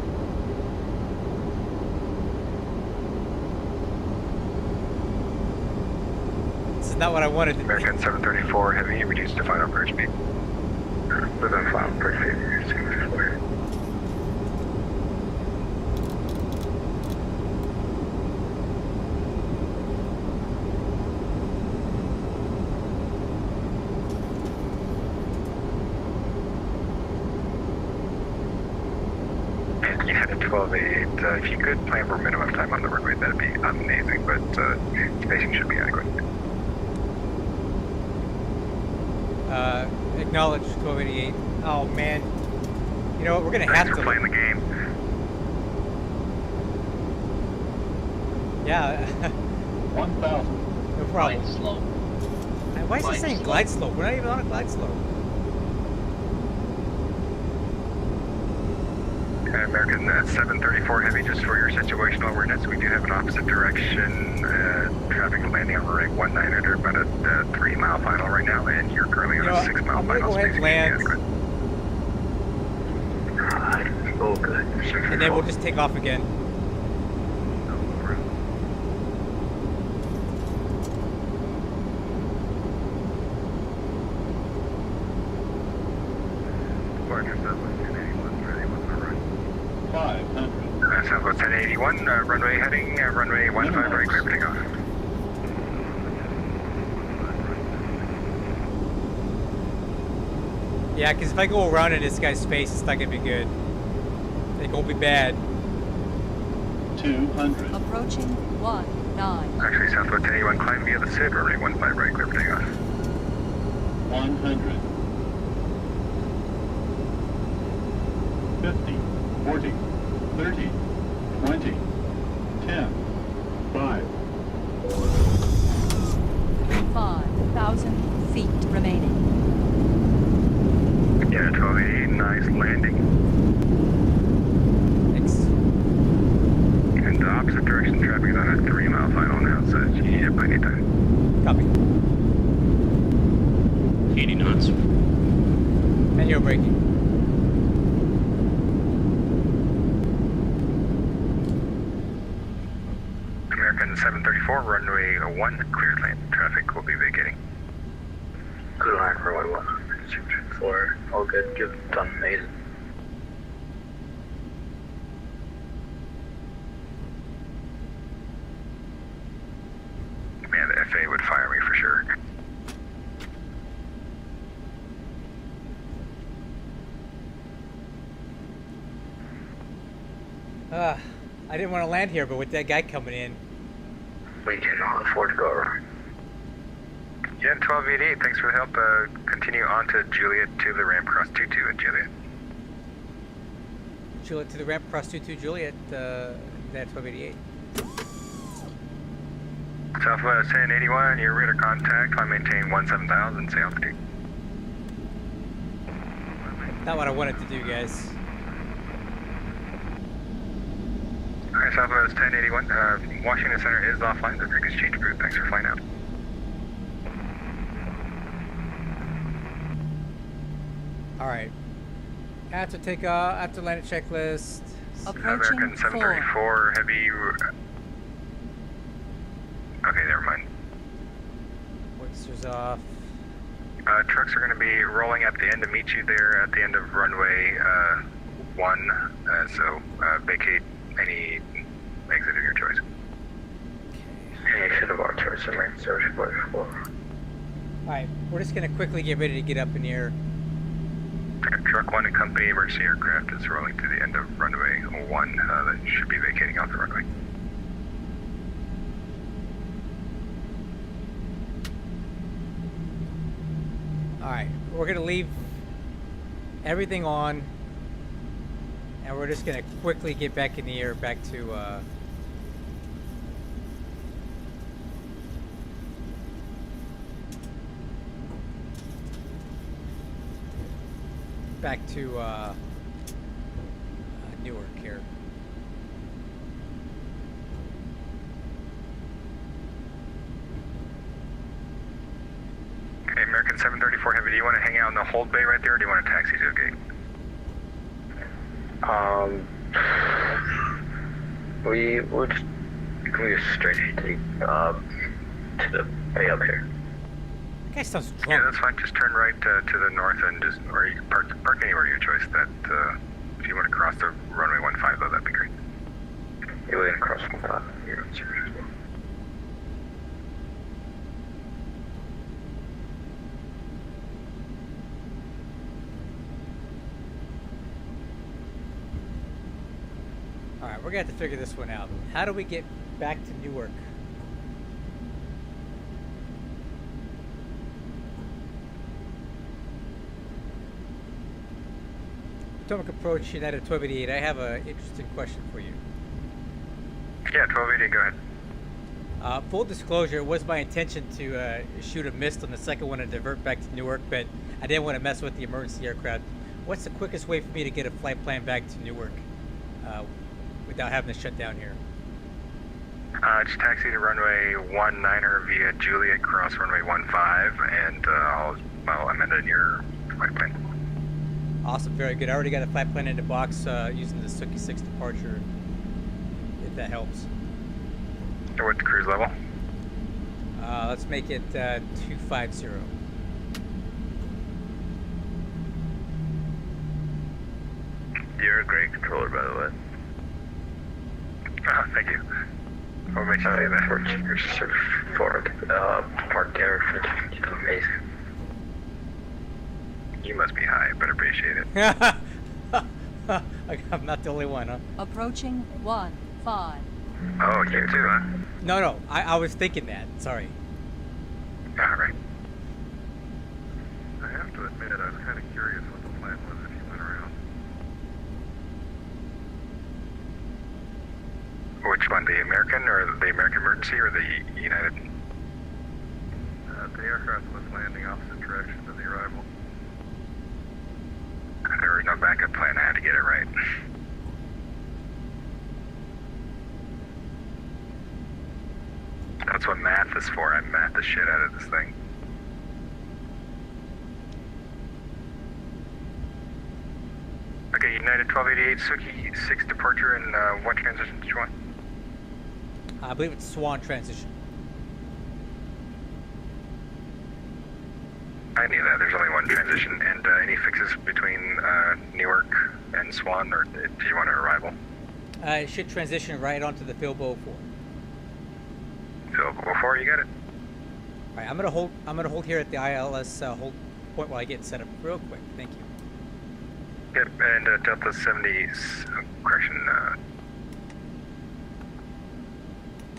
This is not what I wanted. American 734 Heavy, reduced to final approach speed. Within final approach speed, reduced to 54. You had a 12.8. If you could plan for minimum time on the runway, that'd be amazing, but spacing should be adequate. Acknowledge 1288. Oh man. You know what? We're gonna have to. Playing the game. Yeah. 1,000. No problem. Glide slope. Why is it saying glide slope? We're not even on a glide slope. American 734 Heavy, just for your situational awareness, we do have an opposite direction traffic landing on runway 19 under about a 3-mile final right now, and you're currently on a 6-mile I'm gonna final. go ahead and land. Oh, good. And then we'll just take off again. Southwest 1081, runway heading, runway 15 right, clear for takeoff. Yeah, because if I go around in this guy's face, it's not gonna be good. It won't be bad. 200. Approaching 19. Actually, Southwest 1081, climb via the SID, runway 15 right, clear for takeoff. 100. 50. 40. 30. 20. 10. 5. 5,000 feet remaining. Yeah, 1288, nice landing. Thanks. And the opposite direction traffic is on a 3-mile final now, so you have plenty of time. Copy. 80 knots. And you're braking. American 734, runway 1, cleared land. Traffic will be vacating. Good line for runway 1. 4, all good, good, done, amazing. Man, the FAA would fire me for sure. I didn't want to land here, but with that guy coming in. We can afford to go around. Yeah, 1288, thanks for the help. Continue on to Juliet to the ramp cross 22 at Juliet. Juliet to the ramp, cross 22 Juliet, that's 1288. Southwest 1081, your radar contact, I maintain 17,000, say altitude. Not what I wanted to do, guys. Alright, Southwest 1081, Washington Center is offline, the rig is changed route, thanks for flying out. Alright. After takeoff, after landing checklist. Approaching American 4. 734, heavy... Okay, never mind. Hoisters off. Trucks are going to be rolling at the end to meet you there at the end of runway 1, so vacate any exit of your choice. Any exit of our choice, American 734. Alright, we're just gonna quickly get ready to get up in the air. Truck 1 and company emergency aircraft is rolling to the end of runway 1, that should be vacating off the runway. Alright, we're going to leave everything on, and we're just going to quickly get back in the air, back to Newark here. Okay, American 734 Heavy, do you want to hang out in the hold bay right there, or do you want to taxi to a gate? We'll just go straight to the bay up here. That guy sounds drunk. Yeah, that's fine. Just turn right to the north and just, or you can park anywhere your choice. That if you want to cross the runway 15 though, that'd be great. Yeah, we're gonna cross 15 here on Super as well. Alright, we're going to have to figure this one out. How do we get back to Newark? Potomac Approach, United 1288. I have an interesting question for you. Yeah, 1288, go ahead. Full disclosure, it was my intention to shoot a mist on the second one and divert back to Newark, but I didn't want to mess with the emergency aircraft. What's the quickest way for me to get a flight plan back to Newark without having to shut down here? Just taxi to runway 19er via Juliet, cross runway 15, and I'll amend it in your flight plan. Awesome, very good. I already got a flight plan in the box using the Suki 6 departure, if that helps. What's the cruise level? Let's make it 250. You're a great controller, by the way. Oh, thank you. What makes you say that? You're sort of forward. Park there for amazing. You must be high, but appreciate it. I'm not the only one, huh? Approaching 15. Oh, you too, huh? No, I was thinking that. Sorry. All right. I have to admit, I was kind of curious what the plan was if you went around. Which one, the American or the American emergency or the United? The aircraft was landing opposite direction to the arrival. There was no backup plan. I had to get it right. That's what math is for. I math the shit out of this thing. Okay, United 1288, Suki 6 departure, and what transition did you want? I believe it's Swan transition. I knew that. There's only one transition. And any fixes between Newark and Swan, or did you want an arrival? It should transition right onto the Philbo 4. Philbo 4, you got it. All right, I'm gonna hold here at the ILS hold point while I get set up real quick. Thank you. Yep, and Delta 70, correction,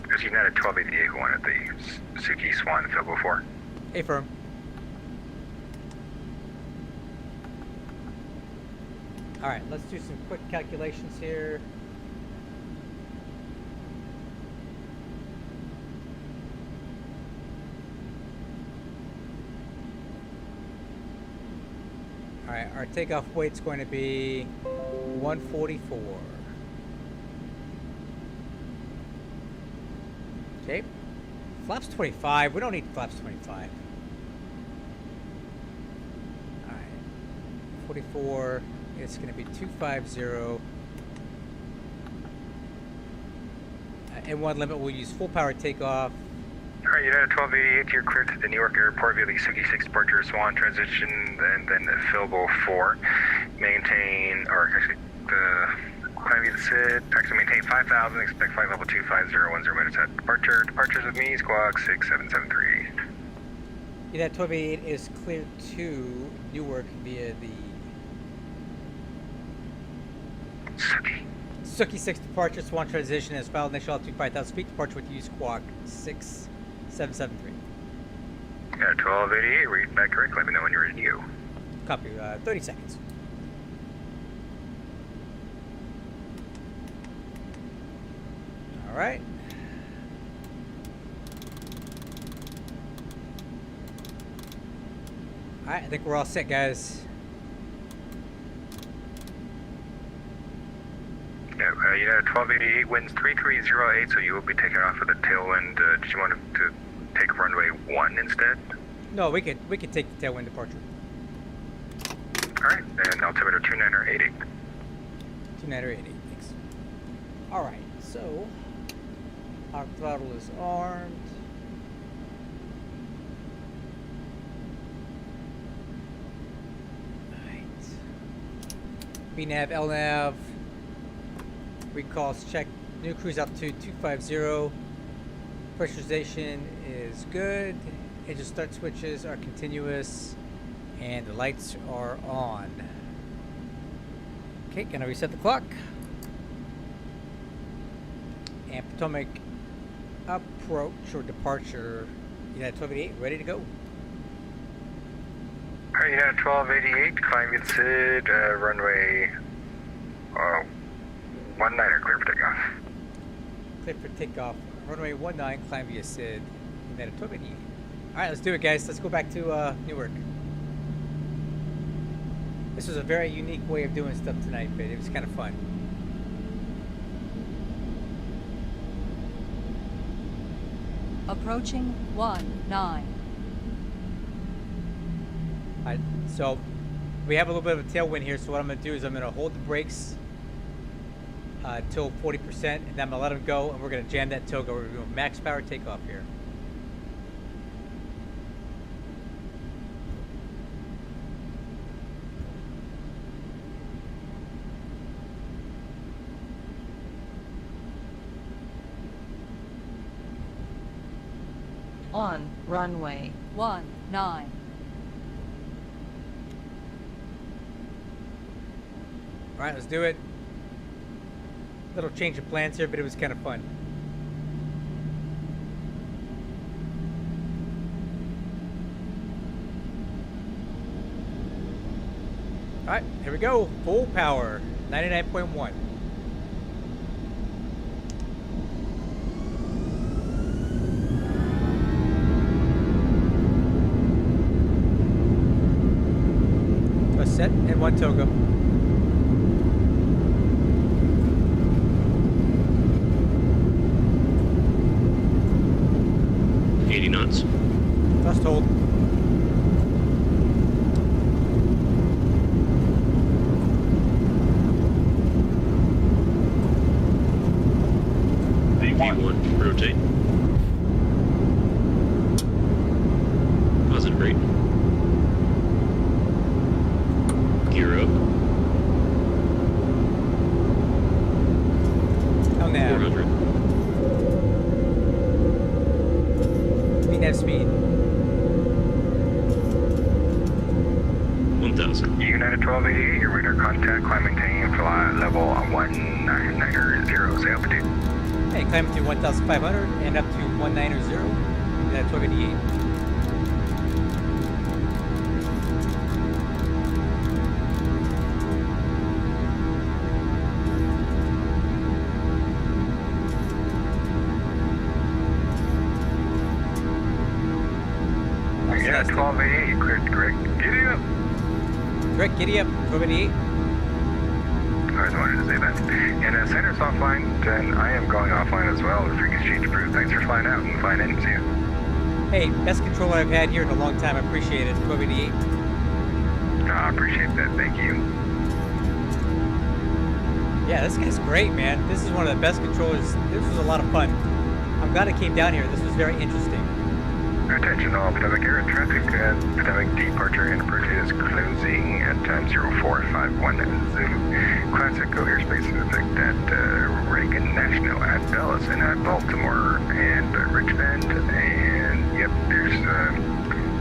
it was United 1288 who wanted the Suki Swan Philbo 4. Hey, firm. All right, let's do some quick calculations here. All right, our takeoff weight's going to be 144. Okay, flaps 25. We don't need flaps 25. All right, 44. It's going to be 250. And one limit, we'll use full power takeoff. All right, United 1288, you're cleared to the Newark Airport via the Suki 6 departure, Swan transition, and then Philbo 4. Maintain, or actually, climb via the SID, taxi maintain 5,000, expect flight level 25010 minutes at departure. Departures with me, squawk 6773. United 1288 is cleared to Newark via the Suki 6 departure, Swan transition has filed initial altitude 5,000 feet, departure with you, squawk 6773. Yeah, 1288, read back correct. Let me know when you're ready to go. Copy. 30 seconds. All right. All right, I think we're all set, guys. Yeah, 1288 winds 3308, so you will be taking off with a tailwind. Did you want to take runway 1 instead? No, we could take the tailwind departure. Alright, and altimeter 2988. 2988, thanks. All right, so our throttle is armed. All right. VNAV, LNAV. Recalls check. New cruise altitude 250. Pressurization is good. Engine start switches are continuous. And the lights are on. Okay, gonna reset the clock. And Potomac approach or departure. United 1288, ready to go. Alright, United 1288, climbing SID, runway 19 or clear for takeoff. Clear for takeoff. Runway 19, climb via SID. United 1288. Alright, let's do it, guys. Let's go back to Newark. This was a very unique way of doing stuff tonight, but it was kind of fun. Approaching 19. Alright, so we have a little bit of a tailwind here, so what I'm going to do is I'm going to hold the brakes till 40%, and then I'm going to let them go, and we're going to jam that toga. We're doing max power takeoff here. On runway 19. Alright, let's do it. Little change of plans here, but it was kind of fun. Alright, here we go. Full power. 99.1. Set and 1 toga. Knots. Thrust hold. V1, rotate. Positive rate. Gear up. Oh, now. 400. VNAV speed. 1000. United 1288, your radar contact, climbing to fly level 190, say altitude. Hey, climbing to 1,500 and up to 190. United 1288. Yeah, 1288, you cleared correct. Giddy up! Correct, giddy up, 1288. I just wanted to say that. And center's offline, and I am going offline as well. The freak exchange approved. Thanks for flying out and flying in. See you. Hey, best controller I've had here in a long time. I appreciate it, 1288. I appreciate that. Thank you. Yeah, this guy's great, man. This is one of the best controllers. This was a lot of fun. I'm glad I came down here. This was very interesting. Attention all Potomac Air traffic. Potomac departure and approach is closing at time 0451 Zulu. Classic Go airspace effect at Reagan National, at Dallas, and at Baltimore, and Richmond, and yep, there's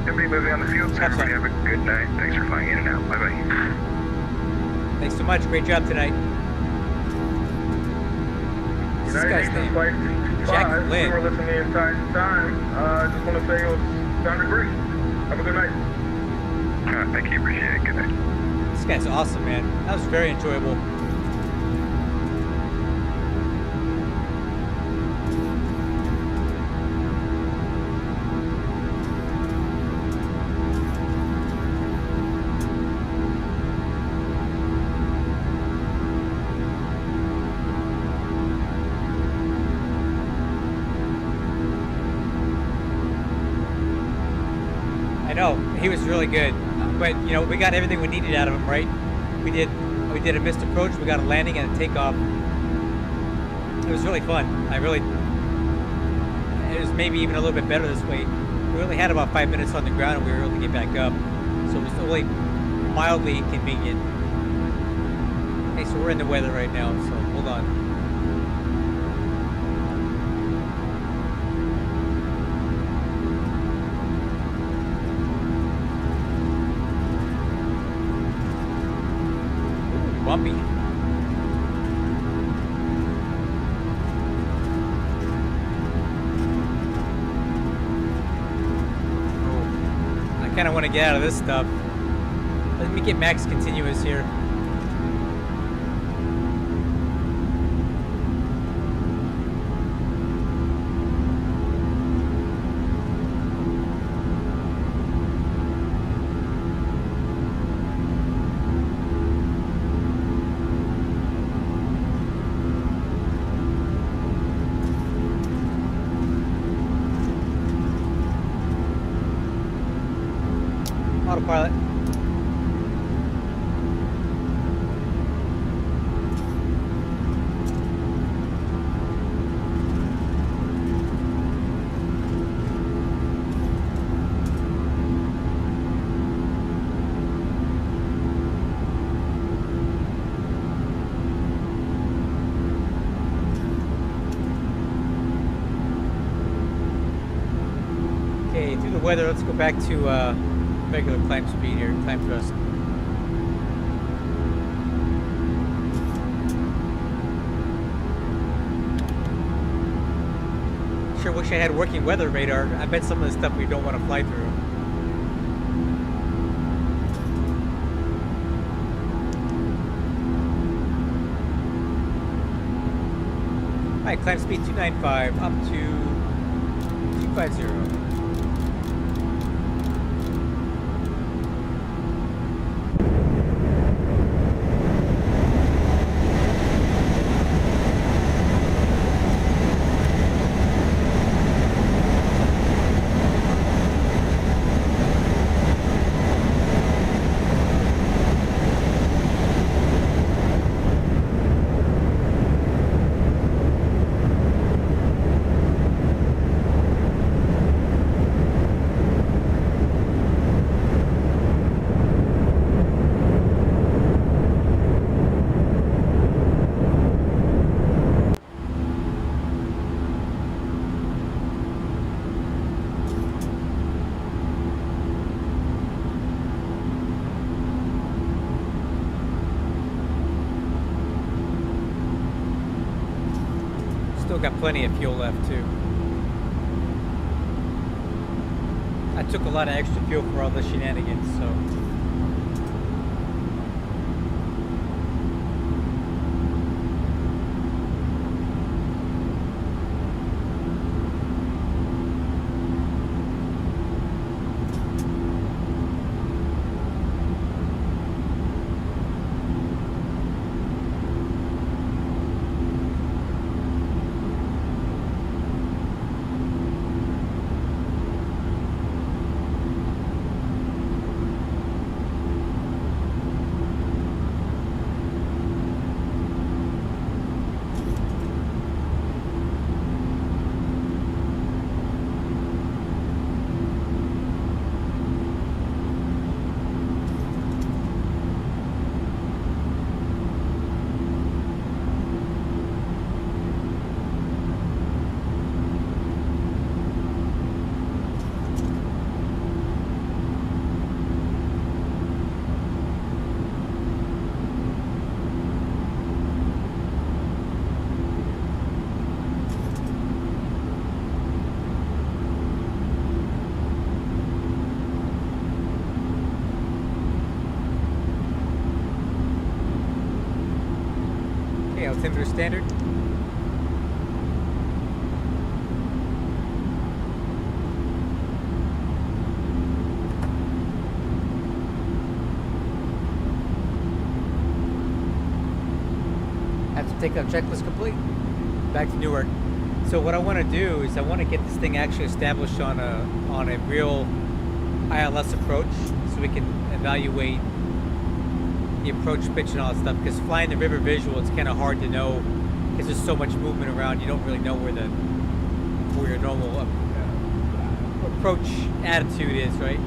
nobody moving on the field, so everybody have a good night. Thanks for flying in and out. Bye-bye. Thanks so much. Great job tonight. What's this guy's name? Jack Lynn. We were listening the entire time. I just want to say it sounded great. Have a good night. Thank you, appreciate it. Good night. This guy's awesome, man. That was very enjoyable. I know, he was really good. But, you know, we got everything we needed out of him, right? We did a missed approach, we got a landing and a takeoff. It was really fun. It was maybe even a little bit better this way. We only had about 5 minutes on the ground and we were able to get back up. So it was only mildly inconvenient. Hey, so we're in the weather right now, so hold on. Bumpy. I kind of want to get out of this stuff. Let me get max continuous here. Autopilot. Okay, through the weather, let's go back to regular climb speed here, climb thrust. Sure wish I had working weather radar. I bet some of the stuff we don't want to fly through. Alright, climb speed 295 up to 250. Still got plenty of fuel left too. I took a lot of extra fuel for all the shenanigans, so. altimeter standard. Have to take up checklist complete. Back to Newark. So what I want to do is I want to get this thing actually established on a real ILS approach, so we can evaluate the approach pitch and all that stuff. Because flying the river visual, it's kind of hard to know because there's so much movement around. You don't really know where your normal approach attitude is, right?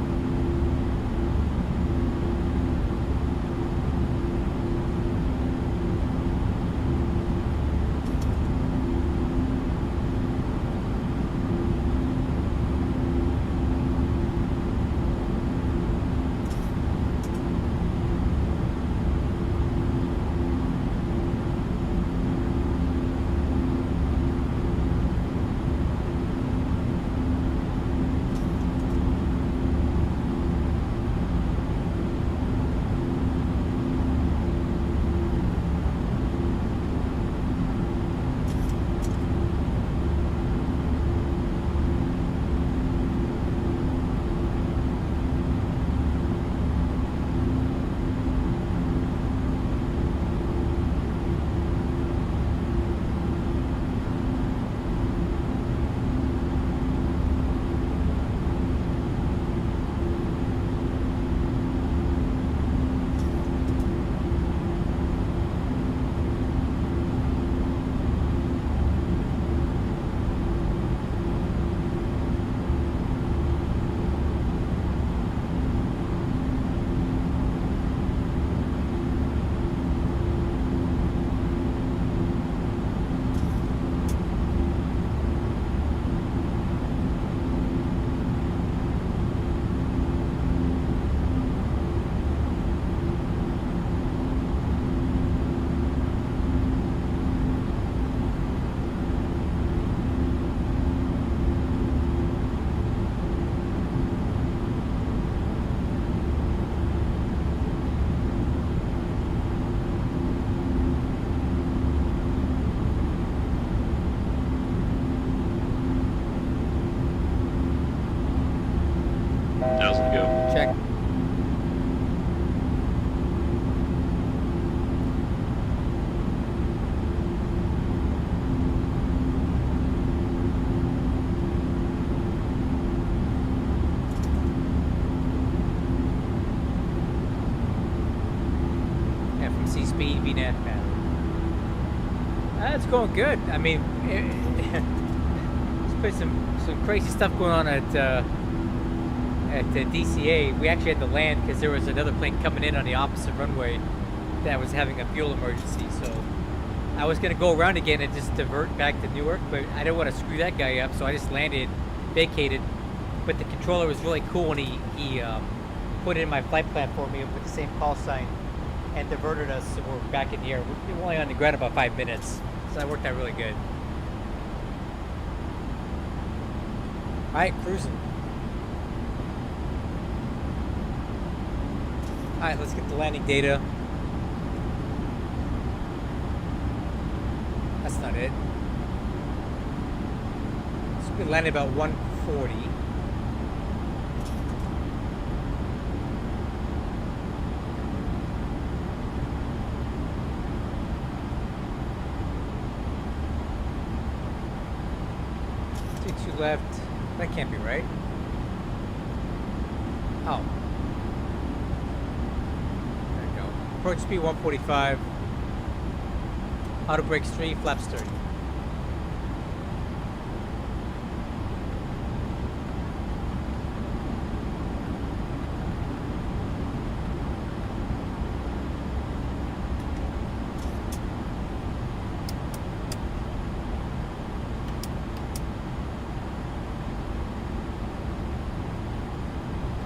Check. FMC speed, VNAV pattern. That's going good. I mean, there's been some crazy stuff going on at DCA. We actually had to land because there was another plane coming in on the opposite runway that was having a fuel emergency. So I was going to go around again and just divert back to Newark, but I didn't want to screw that guy up, so I just landed, vacated. But the controller was really cool, and he put in my flight plan for me with the same call sign and diverted us, so we're back in the air. We were only on the ground about 5 minutes, so that worked out really good. All right, cruising. All right, let's get the landing data. That's not it. So we landed about 140. Two left. That can't be right. Oh. Approach speed 145. Auto brakes 3, flaps 30.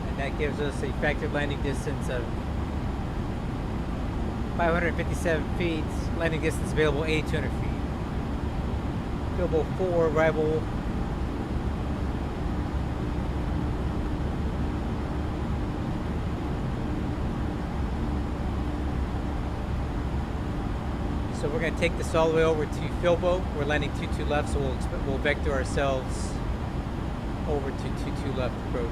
And that gives us a factored landing distance of 557 feet, landing distance available 8,200 feet. Available 4, arrival. So we're going to take this all the way over to Filbo. We're landing 22 left, so we'll vector ourselves over to 22 left approach.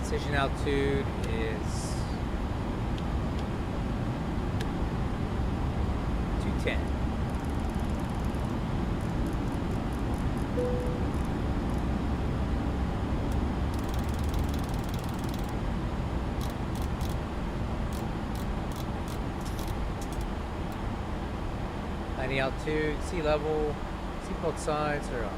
Decision altitude is 210. Landing altitude, sea level, seatbelt signs are on.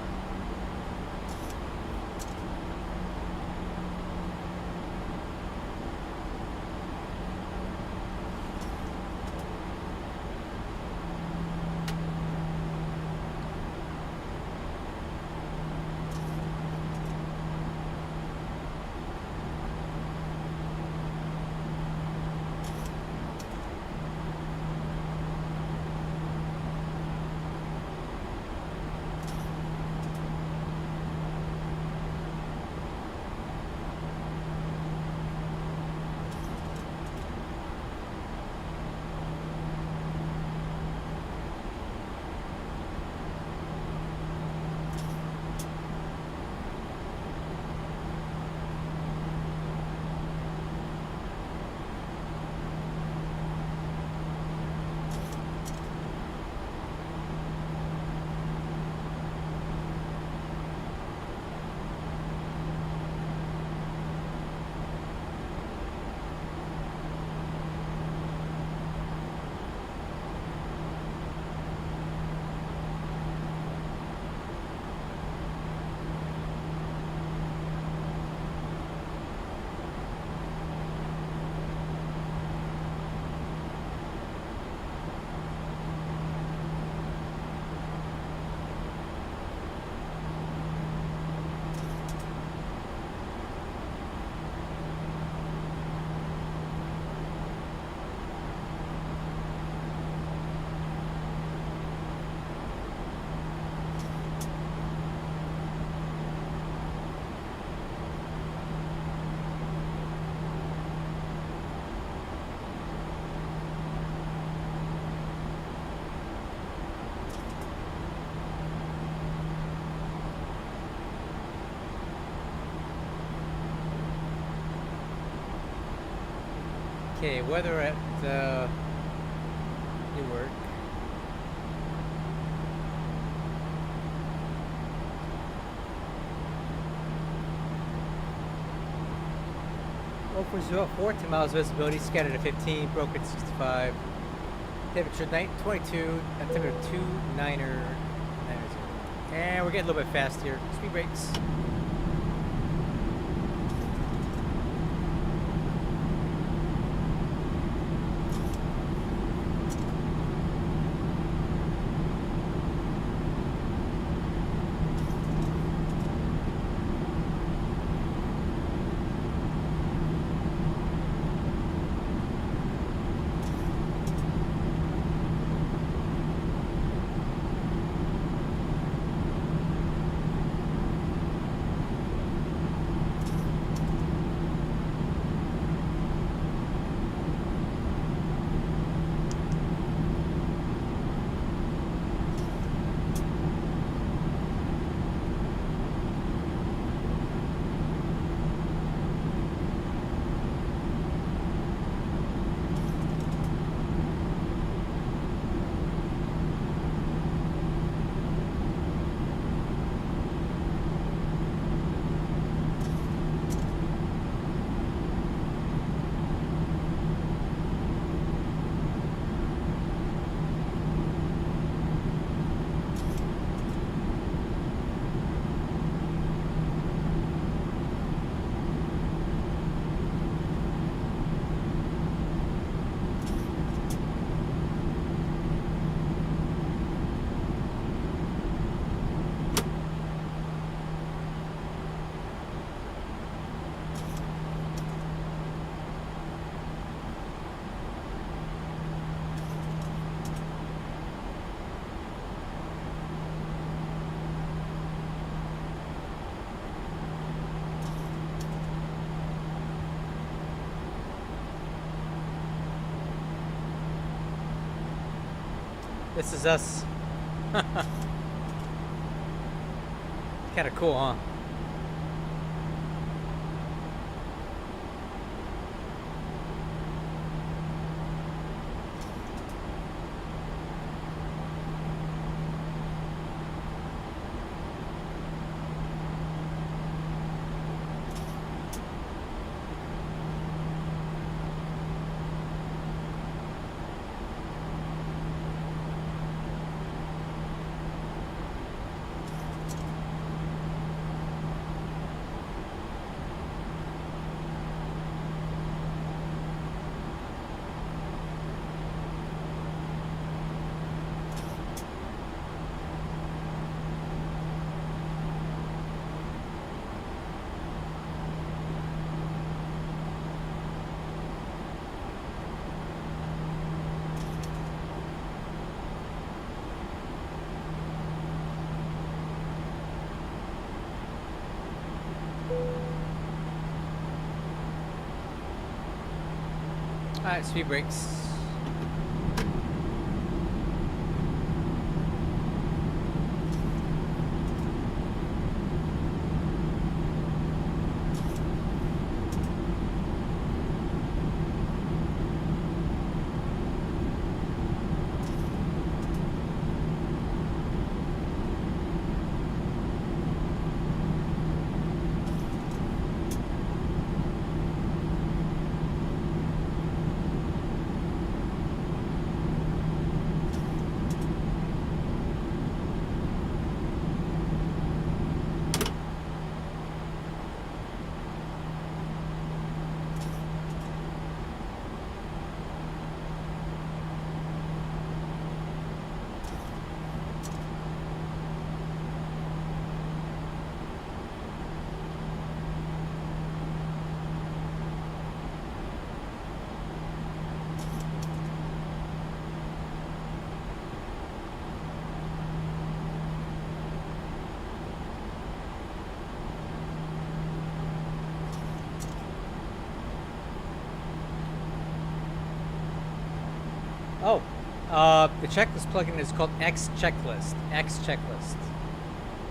Okay, weather at Newark. Over 14 miles visibility, scattered at 15, broken 65. Temperature 22, altimeter 29er. And we're getting a little bit fast here. Speed brakes. This is us. Kind of cool, huh? Alright, speed brakes. Oh, the checklist plugin is called X-Checklist. X-Checklist.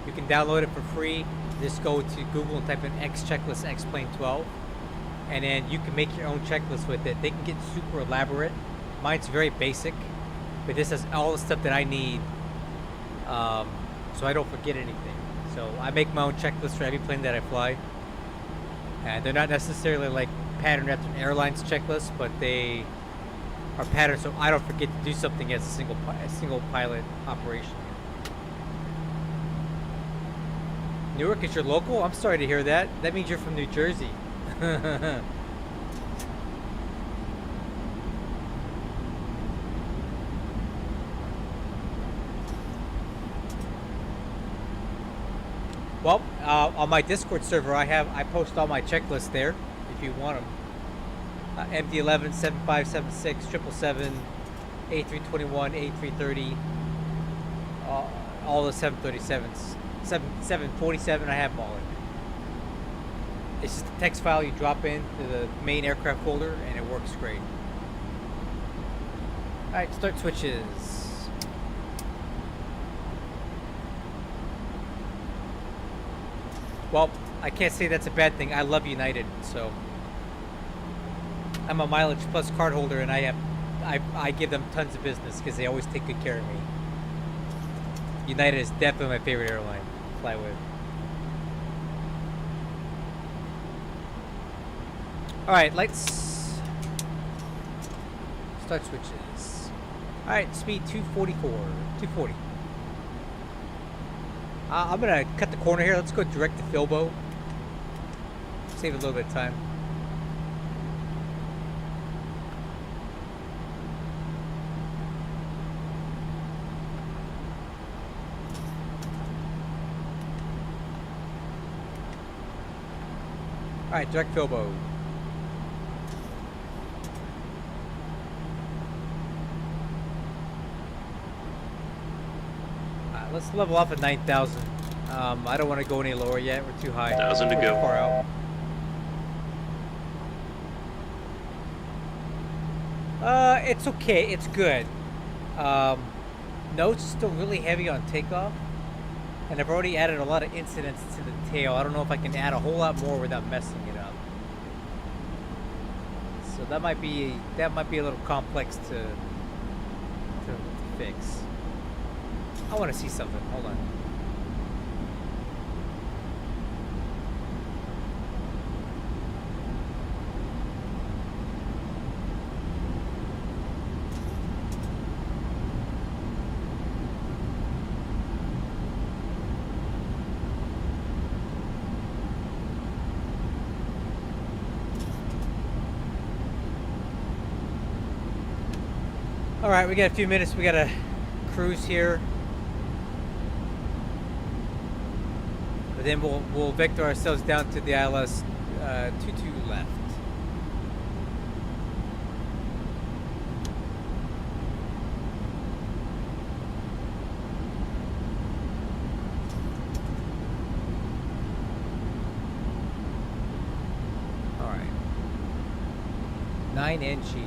You can download it for free. Just go to Google and type in X-Checklist Explain 12. And then you can make your own checklist with it. They can get super elaborate. Mine's very basic. But this has all the stuff that I need. So I don't forget anything. So I make my own checklist for every plane that I fly. And they're not necessarily like patterned after an airline's checklist, but they are patterned so I don't forget to do something as a single pilot operation. Newark is your local? I'm sorry to hear that. That means you're from New Jersey. Well, on my Discord server, I post all my checklists there if you want them. MD11, 7576, 777, A321, A330, all the 737s. 747, I have them all in. It's just a text file you drop into the main aircraft folder and it works great. Alright, start switches. Well, I can't say that's a bad thing. I love United, so I'm a Mileage Plus card holder, and I give them tons of business because they always take good care of me. United is definitely my favorite airline to fly with. All right, lights. Start switches. All right, speed 244, 240. I'm gonna cut the corner here. Let's go direct to Filbo. Save a little bit of time. Alright, direct Filbo. Let's level off at 9,000. I don't want to go any lower yet. We're too high. 1,000 to go. Far out. It's okay. It's good. Notes is still really heavy on takeoff, and I've already added a lot of incidents to the tail. I don't know if I can add a whole lot more without messing it up. So that might be a little complex to fix. I want to see something. Hold on. All right, we got a few minutes. We got to cruise here, but then we'll vector ourselves down to the ILS 22 left. All right, 9NG.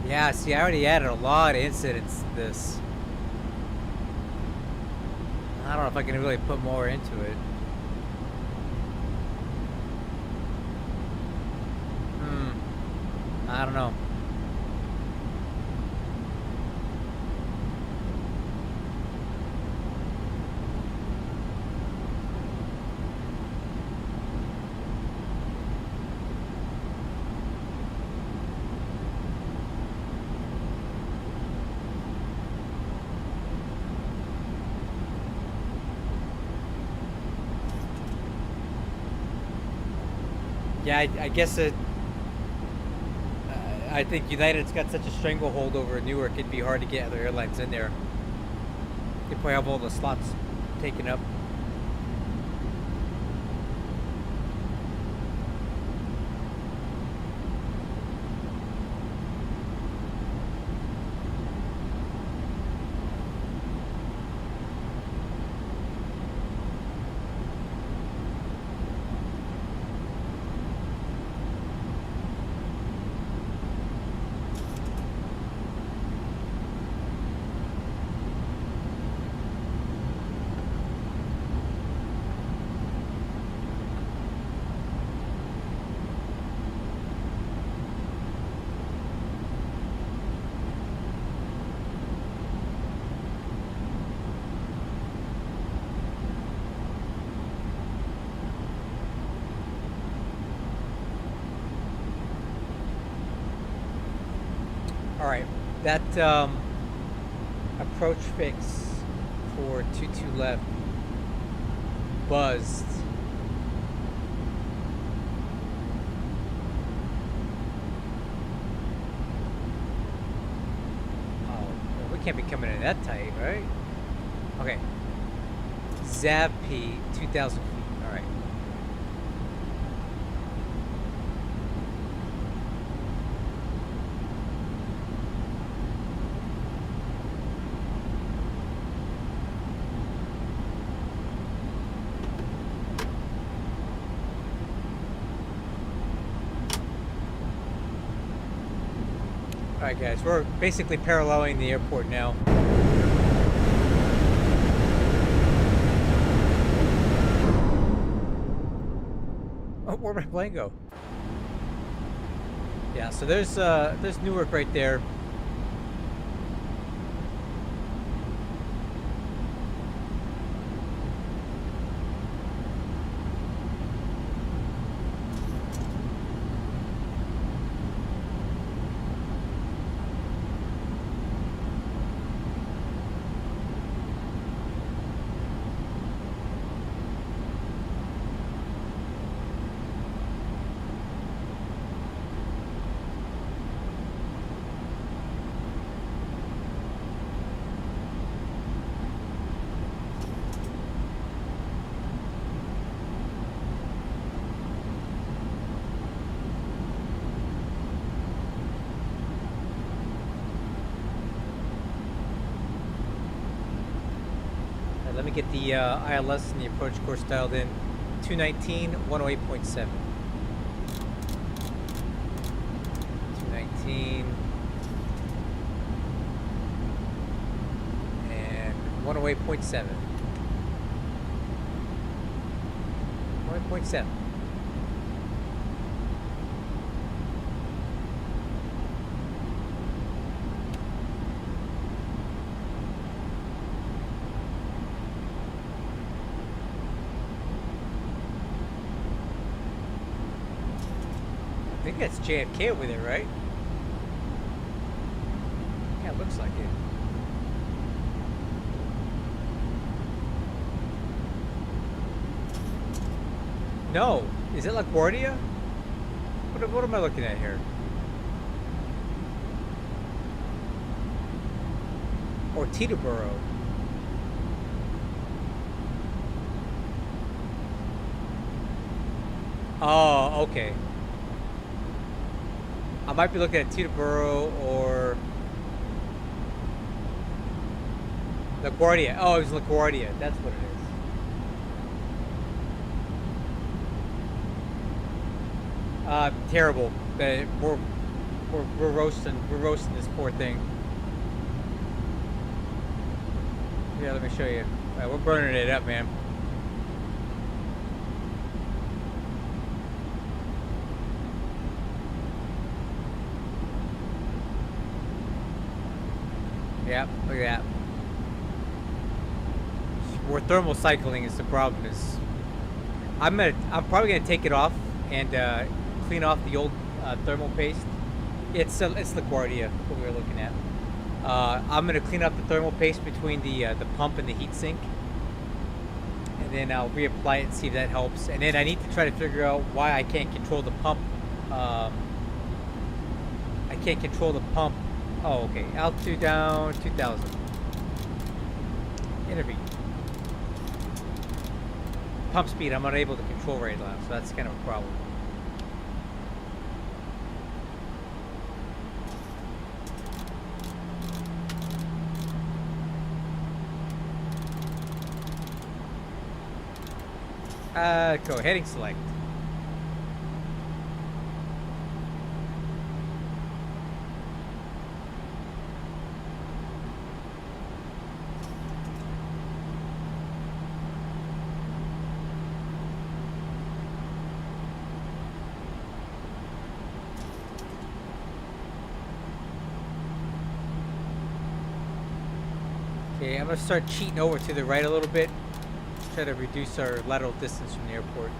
Yeah, see, I already added a lot of incidents to this. I don't know if I can really put more into it. I don't know. Yeah, I guess I think United's got such a stranglehold over Newark, it'd be hard to get other airlines in there. They probably have all the slots taken up. Alright, that approach fix for 22 left buzzed. Oh, well, we can't be coming in that tight, right? Okay. ZAV-P, 2,000 feet, alright. Alright guys, we're basically paralleling the airport now. Oh, where'd my plane go? Yeah, so there's Newark right there. Let me get the ILS and the approach course dialed in. 219, 108.7. 219. away 0.7. Only 0.7. I think that's JFK over there, right? Yeah, it looks like it. No, is it LaGuardia? What am I looking at here? Or Teterboro? Oh, okay. I might be looking at Teterboro or LaGuardia. Oh, it was LaGuardia. That's what it is. Terrible. We're roasting this poor thing. Yeah, let me show you. We're burning it up, man. Yeah, look at that. We're thermal cycling is the problem. Is I'm probably gonna take it off and clean off the old thermal paste. It's LaGuardia what we were looking at. I'm gonna clean up the thermal paste between the pump and the heatsink, and then I'll reapply it and see if that helps. And then I need to try to figure out why I can't control the pump. I can't control the pump. Oh, okay. Altitude down 2,000. Intervene. Pump speed I'm unable to control right now, so that's kind of a problem. Go heading select. Okay, I'm gonna start cheating over to the right a little bit. Try to reduce our lateral distance from the airport.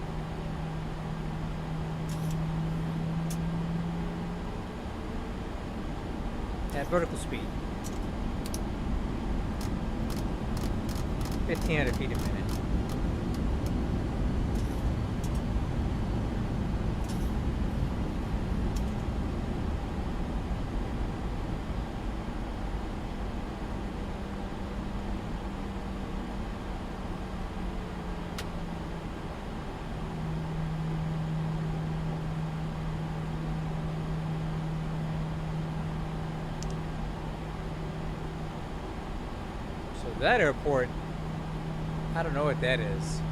At vertical speed. 1,500 feet a minute. That airport, I don't know what that is.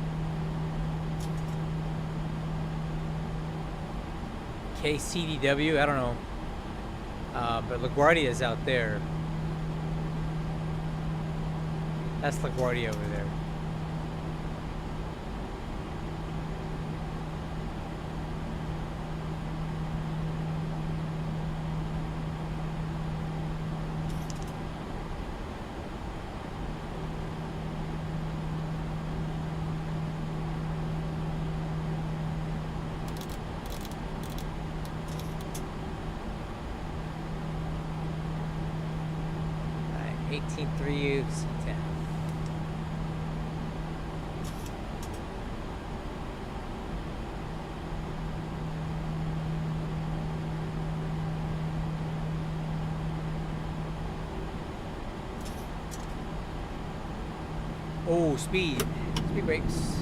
KCDW, I don't know. But LaGuardia is out there. That's LaGuardia over there. Oh, speed brakes.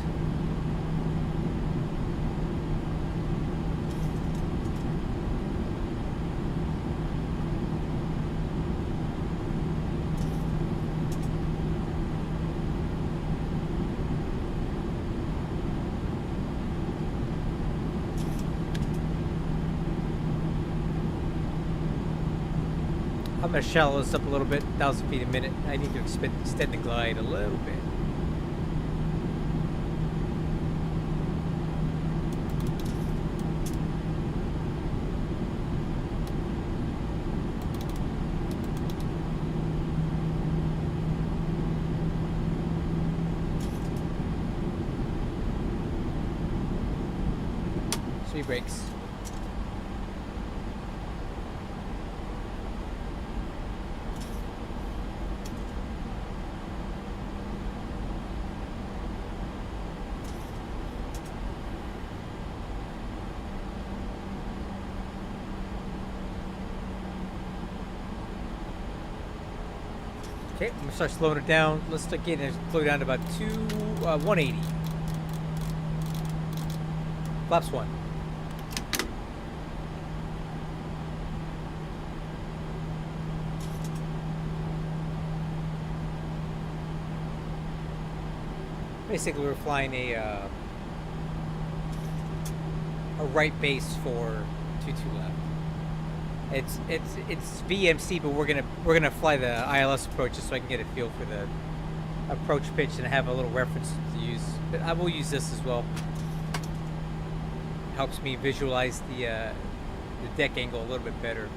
I'm gonna shallow this up a little bit, 1,000 feet a minute. I need to extend the glide a little bit. Three brakes. Okay, I'm gonna start slowing it down. Let's start getting it slow down to about 180. Flaps 1. Basically, we're flying a right base for 22 left. It's VMC, but we're gonna fly the ILS approach just so I can get a feel for the approach pitch and have a little reference to use. But I will use this as well. Helps me visualize the deck angle a little bit better.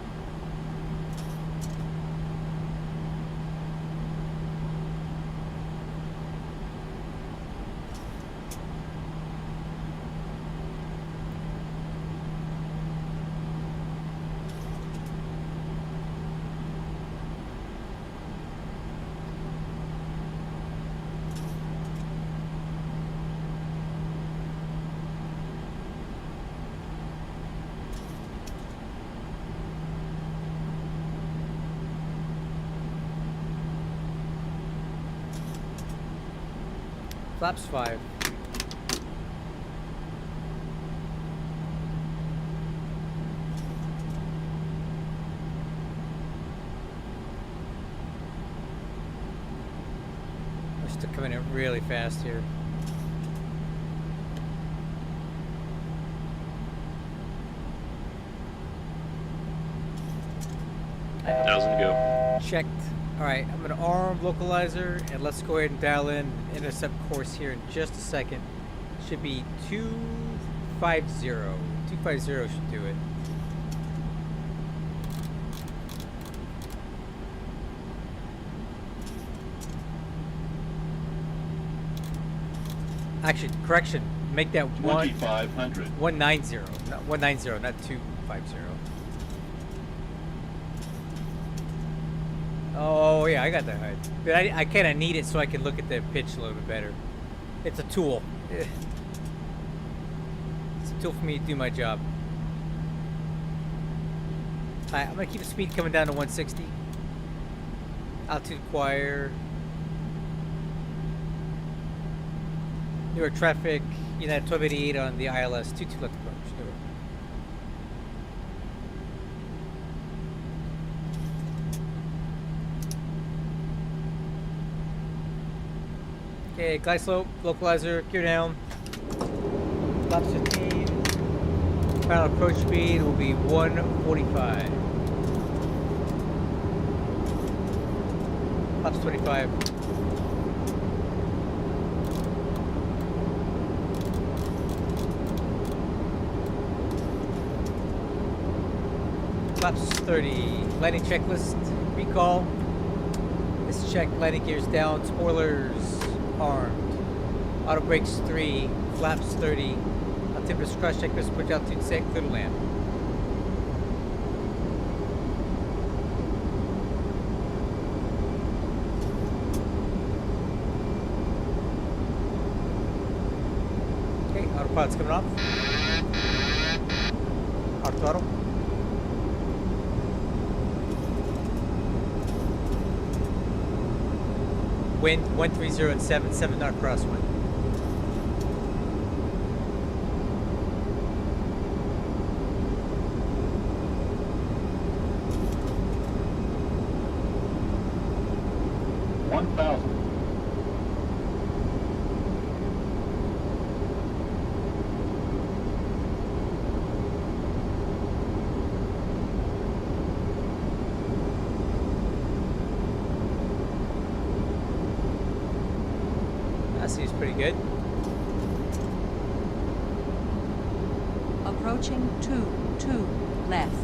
Flaps 5. We're still coming in really fast here. Thousand to go. Checked. Alright, I'm going to arm localizer, and let's go ahead and dial in intercept course here in just a second. Should be 250. 250 should do it. Actually, correction. Make that 2,500. 190. Not 190, not 250. Oh yeah, I got that right. But I kind of need it so I can look at the pitch a little bit better. It's a tool. It's a tool for me to do my job. Alright, I'm gonna keep the speed coming down to 160. Altitude acquire. Newer traffic. United 1288 on the ILS 22 left approach. Newer. Okay, glide slope, localizer, gear down. Flaps 15. Final approach speed will be 145. Flaps 25. Flaps 30. Landing checklist, recall. This check, landing gears down, spoilers armed. Auto brakes 3, flaps 30. Altimeter cross checklist, push altitude set, clear to land. Okay, autopilot's coming off. Auto throttle. Wind 130 at 7 knot crosswind. That seems pretty good. Approaching 2 left.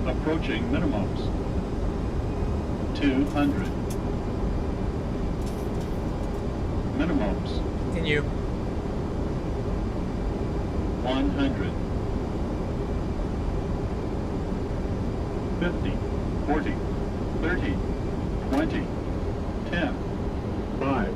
Approaching minimums. 200. Minimums. Continue. 100. 50, 40, 30, 20, 10, 5.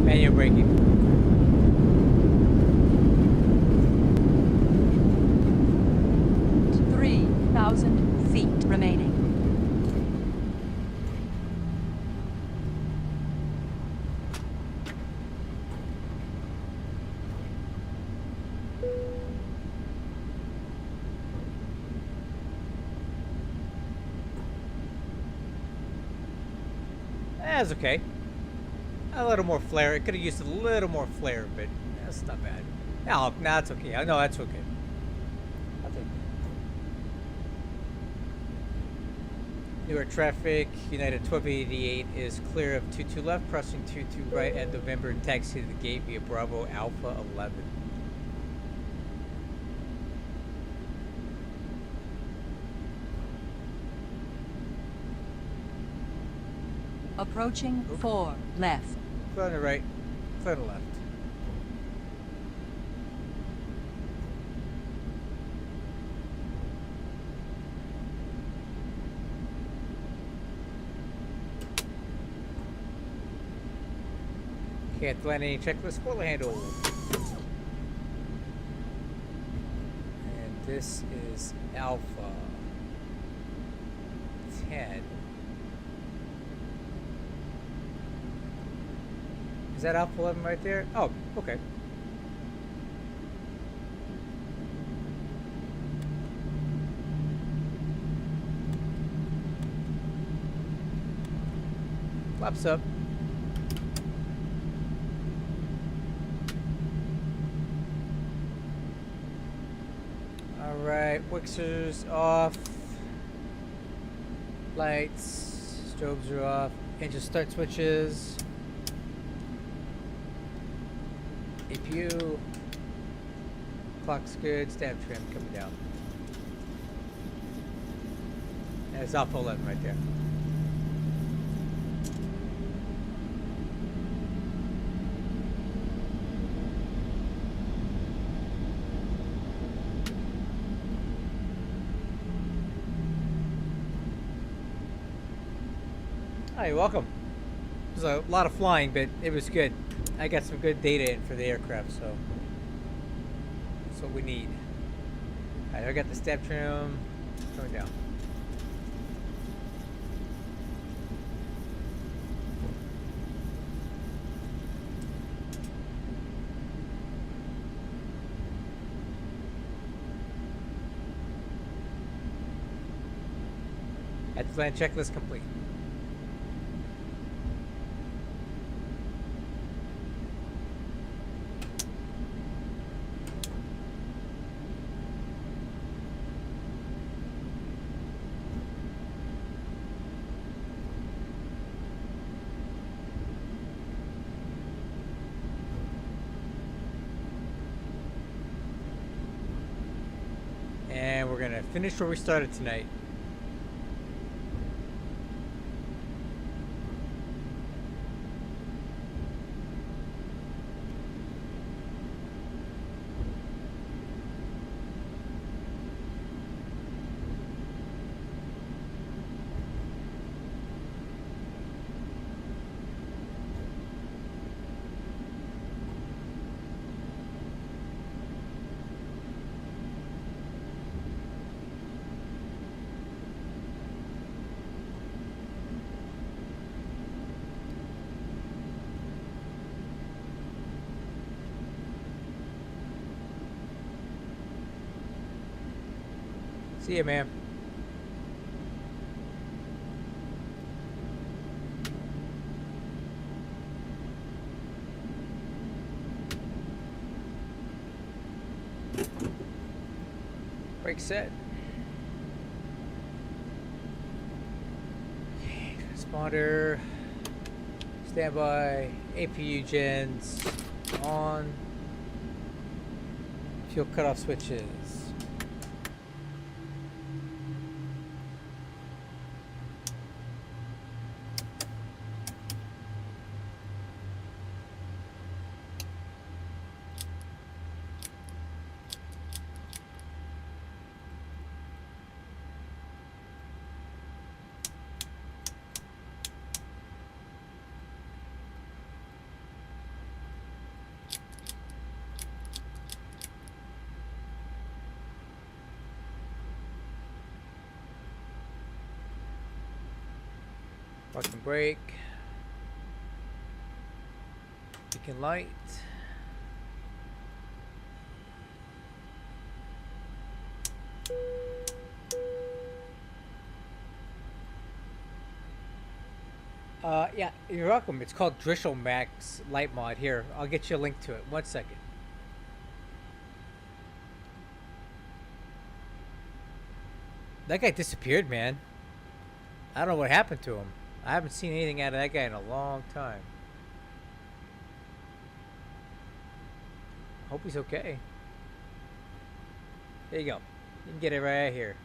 Manual braking. Feet remaining. That's okay. A little more flare. It could have used a little more flare, but that's not bad. No, that's okay. I know that's okay. I'll take it. Newark traffic, United 1288 is clear of 22 left, crossing 22 right at November and taxi to the gate via Bravo Alpha 11. Approaching 4 left. Clear on the right, clear on the left. Can't land any checklist, spoiler handle. And this is Alpha 10. Is that Alpha 11 right there? Oh, okay. Flaps up. Alright, Wixers off. Lights, strobes are off. Engine start switches. APU. Clock's good. Stab trim coming down. And it's Alpha 11 right there. Hi, welcome. It was a lot of flying, but it was good. I got some good data in for the aircraft, so that's what we need. Alright, I got the step trim going down. At the land checklist complete. And we're gonna finish where we started tonight. See ya, man. Brake set. Okay, transponder. Standby. APU gens on. Fuel cutoff switches. Parking brake. Beacon light. Yeah, you're welcome. It's called Drizzle Max Light Mod. Here, I'll get you a link to it. 1 second. That guy disappeared, man. I don't know what happened to him. I haven't seen anything out of that guy in a long time. Hope he's okay. There you go. You can get it right out here.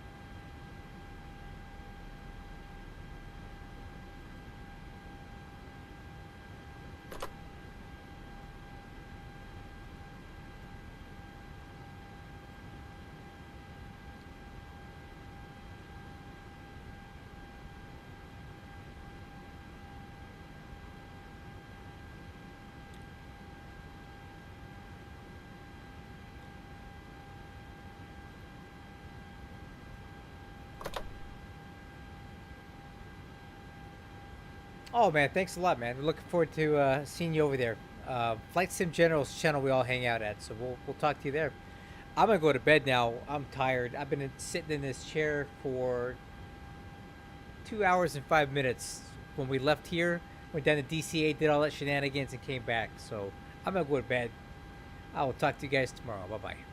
Oh man, thanks a lot, man. We're looking forward to seeing you over there. Flight Sim General's channel we all hang out at, so we'll talk to you there. I'm gonna go to bed now. I'm tired. I've been sitting in this chair for 2 hours and 5 minutes. When we left here, went down to DCA, did all that shenanigans, and came back. So I'm gonna go to bed. I will talk to you guys tomorrow. Bye bye.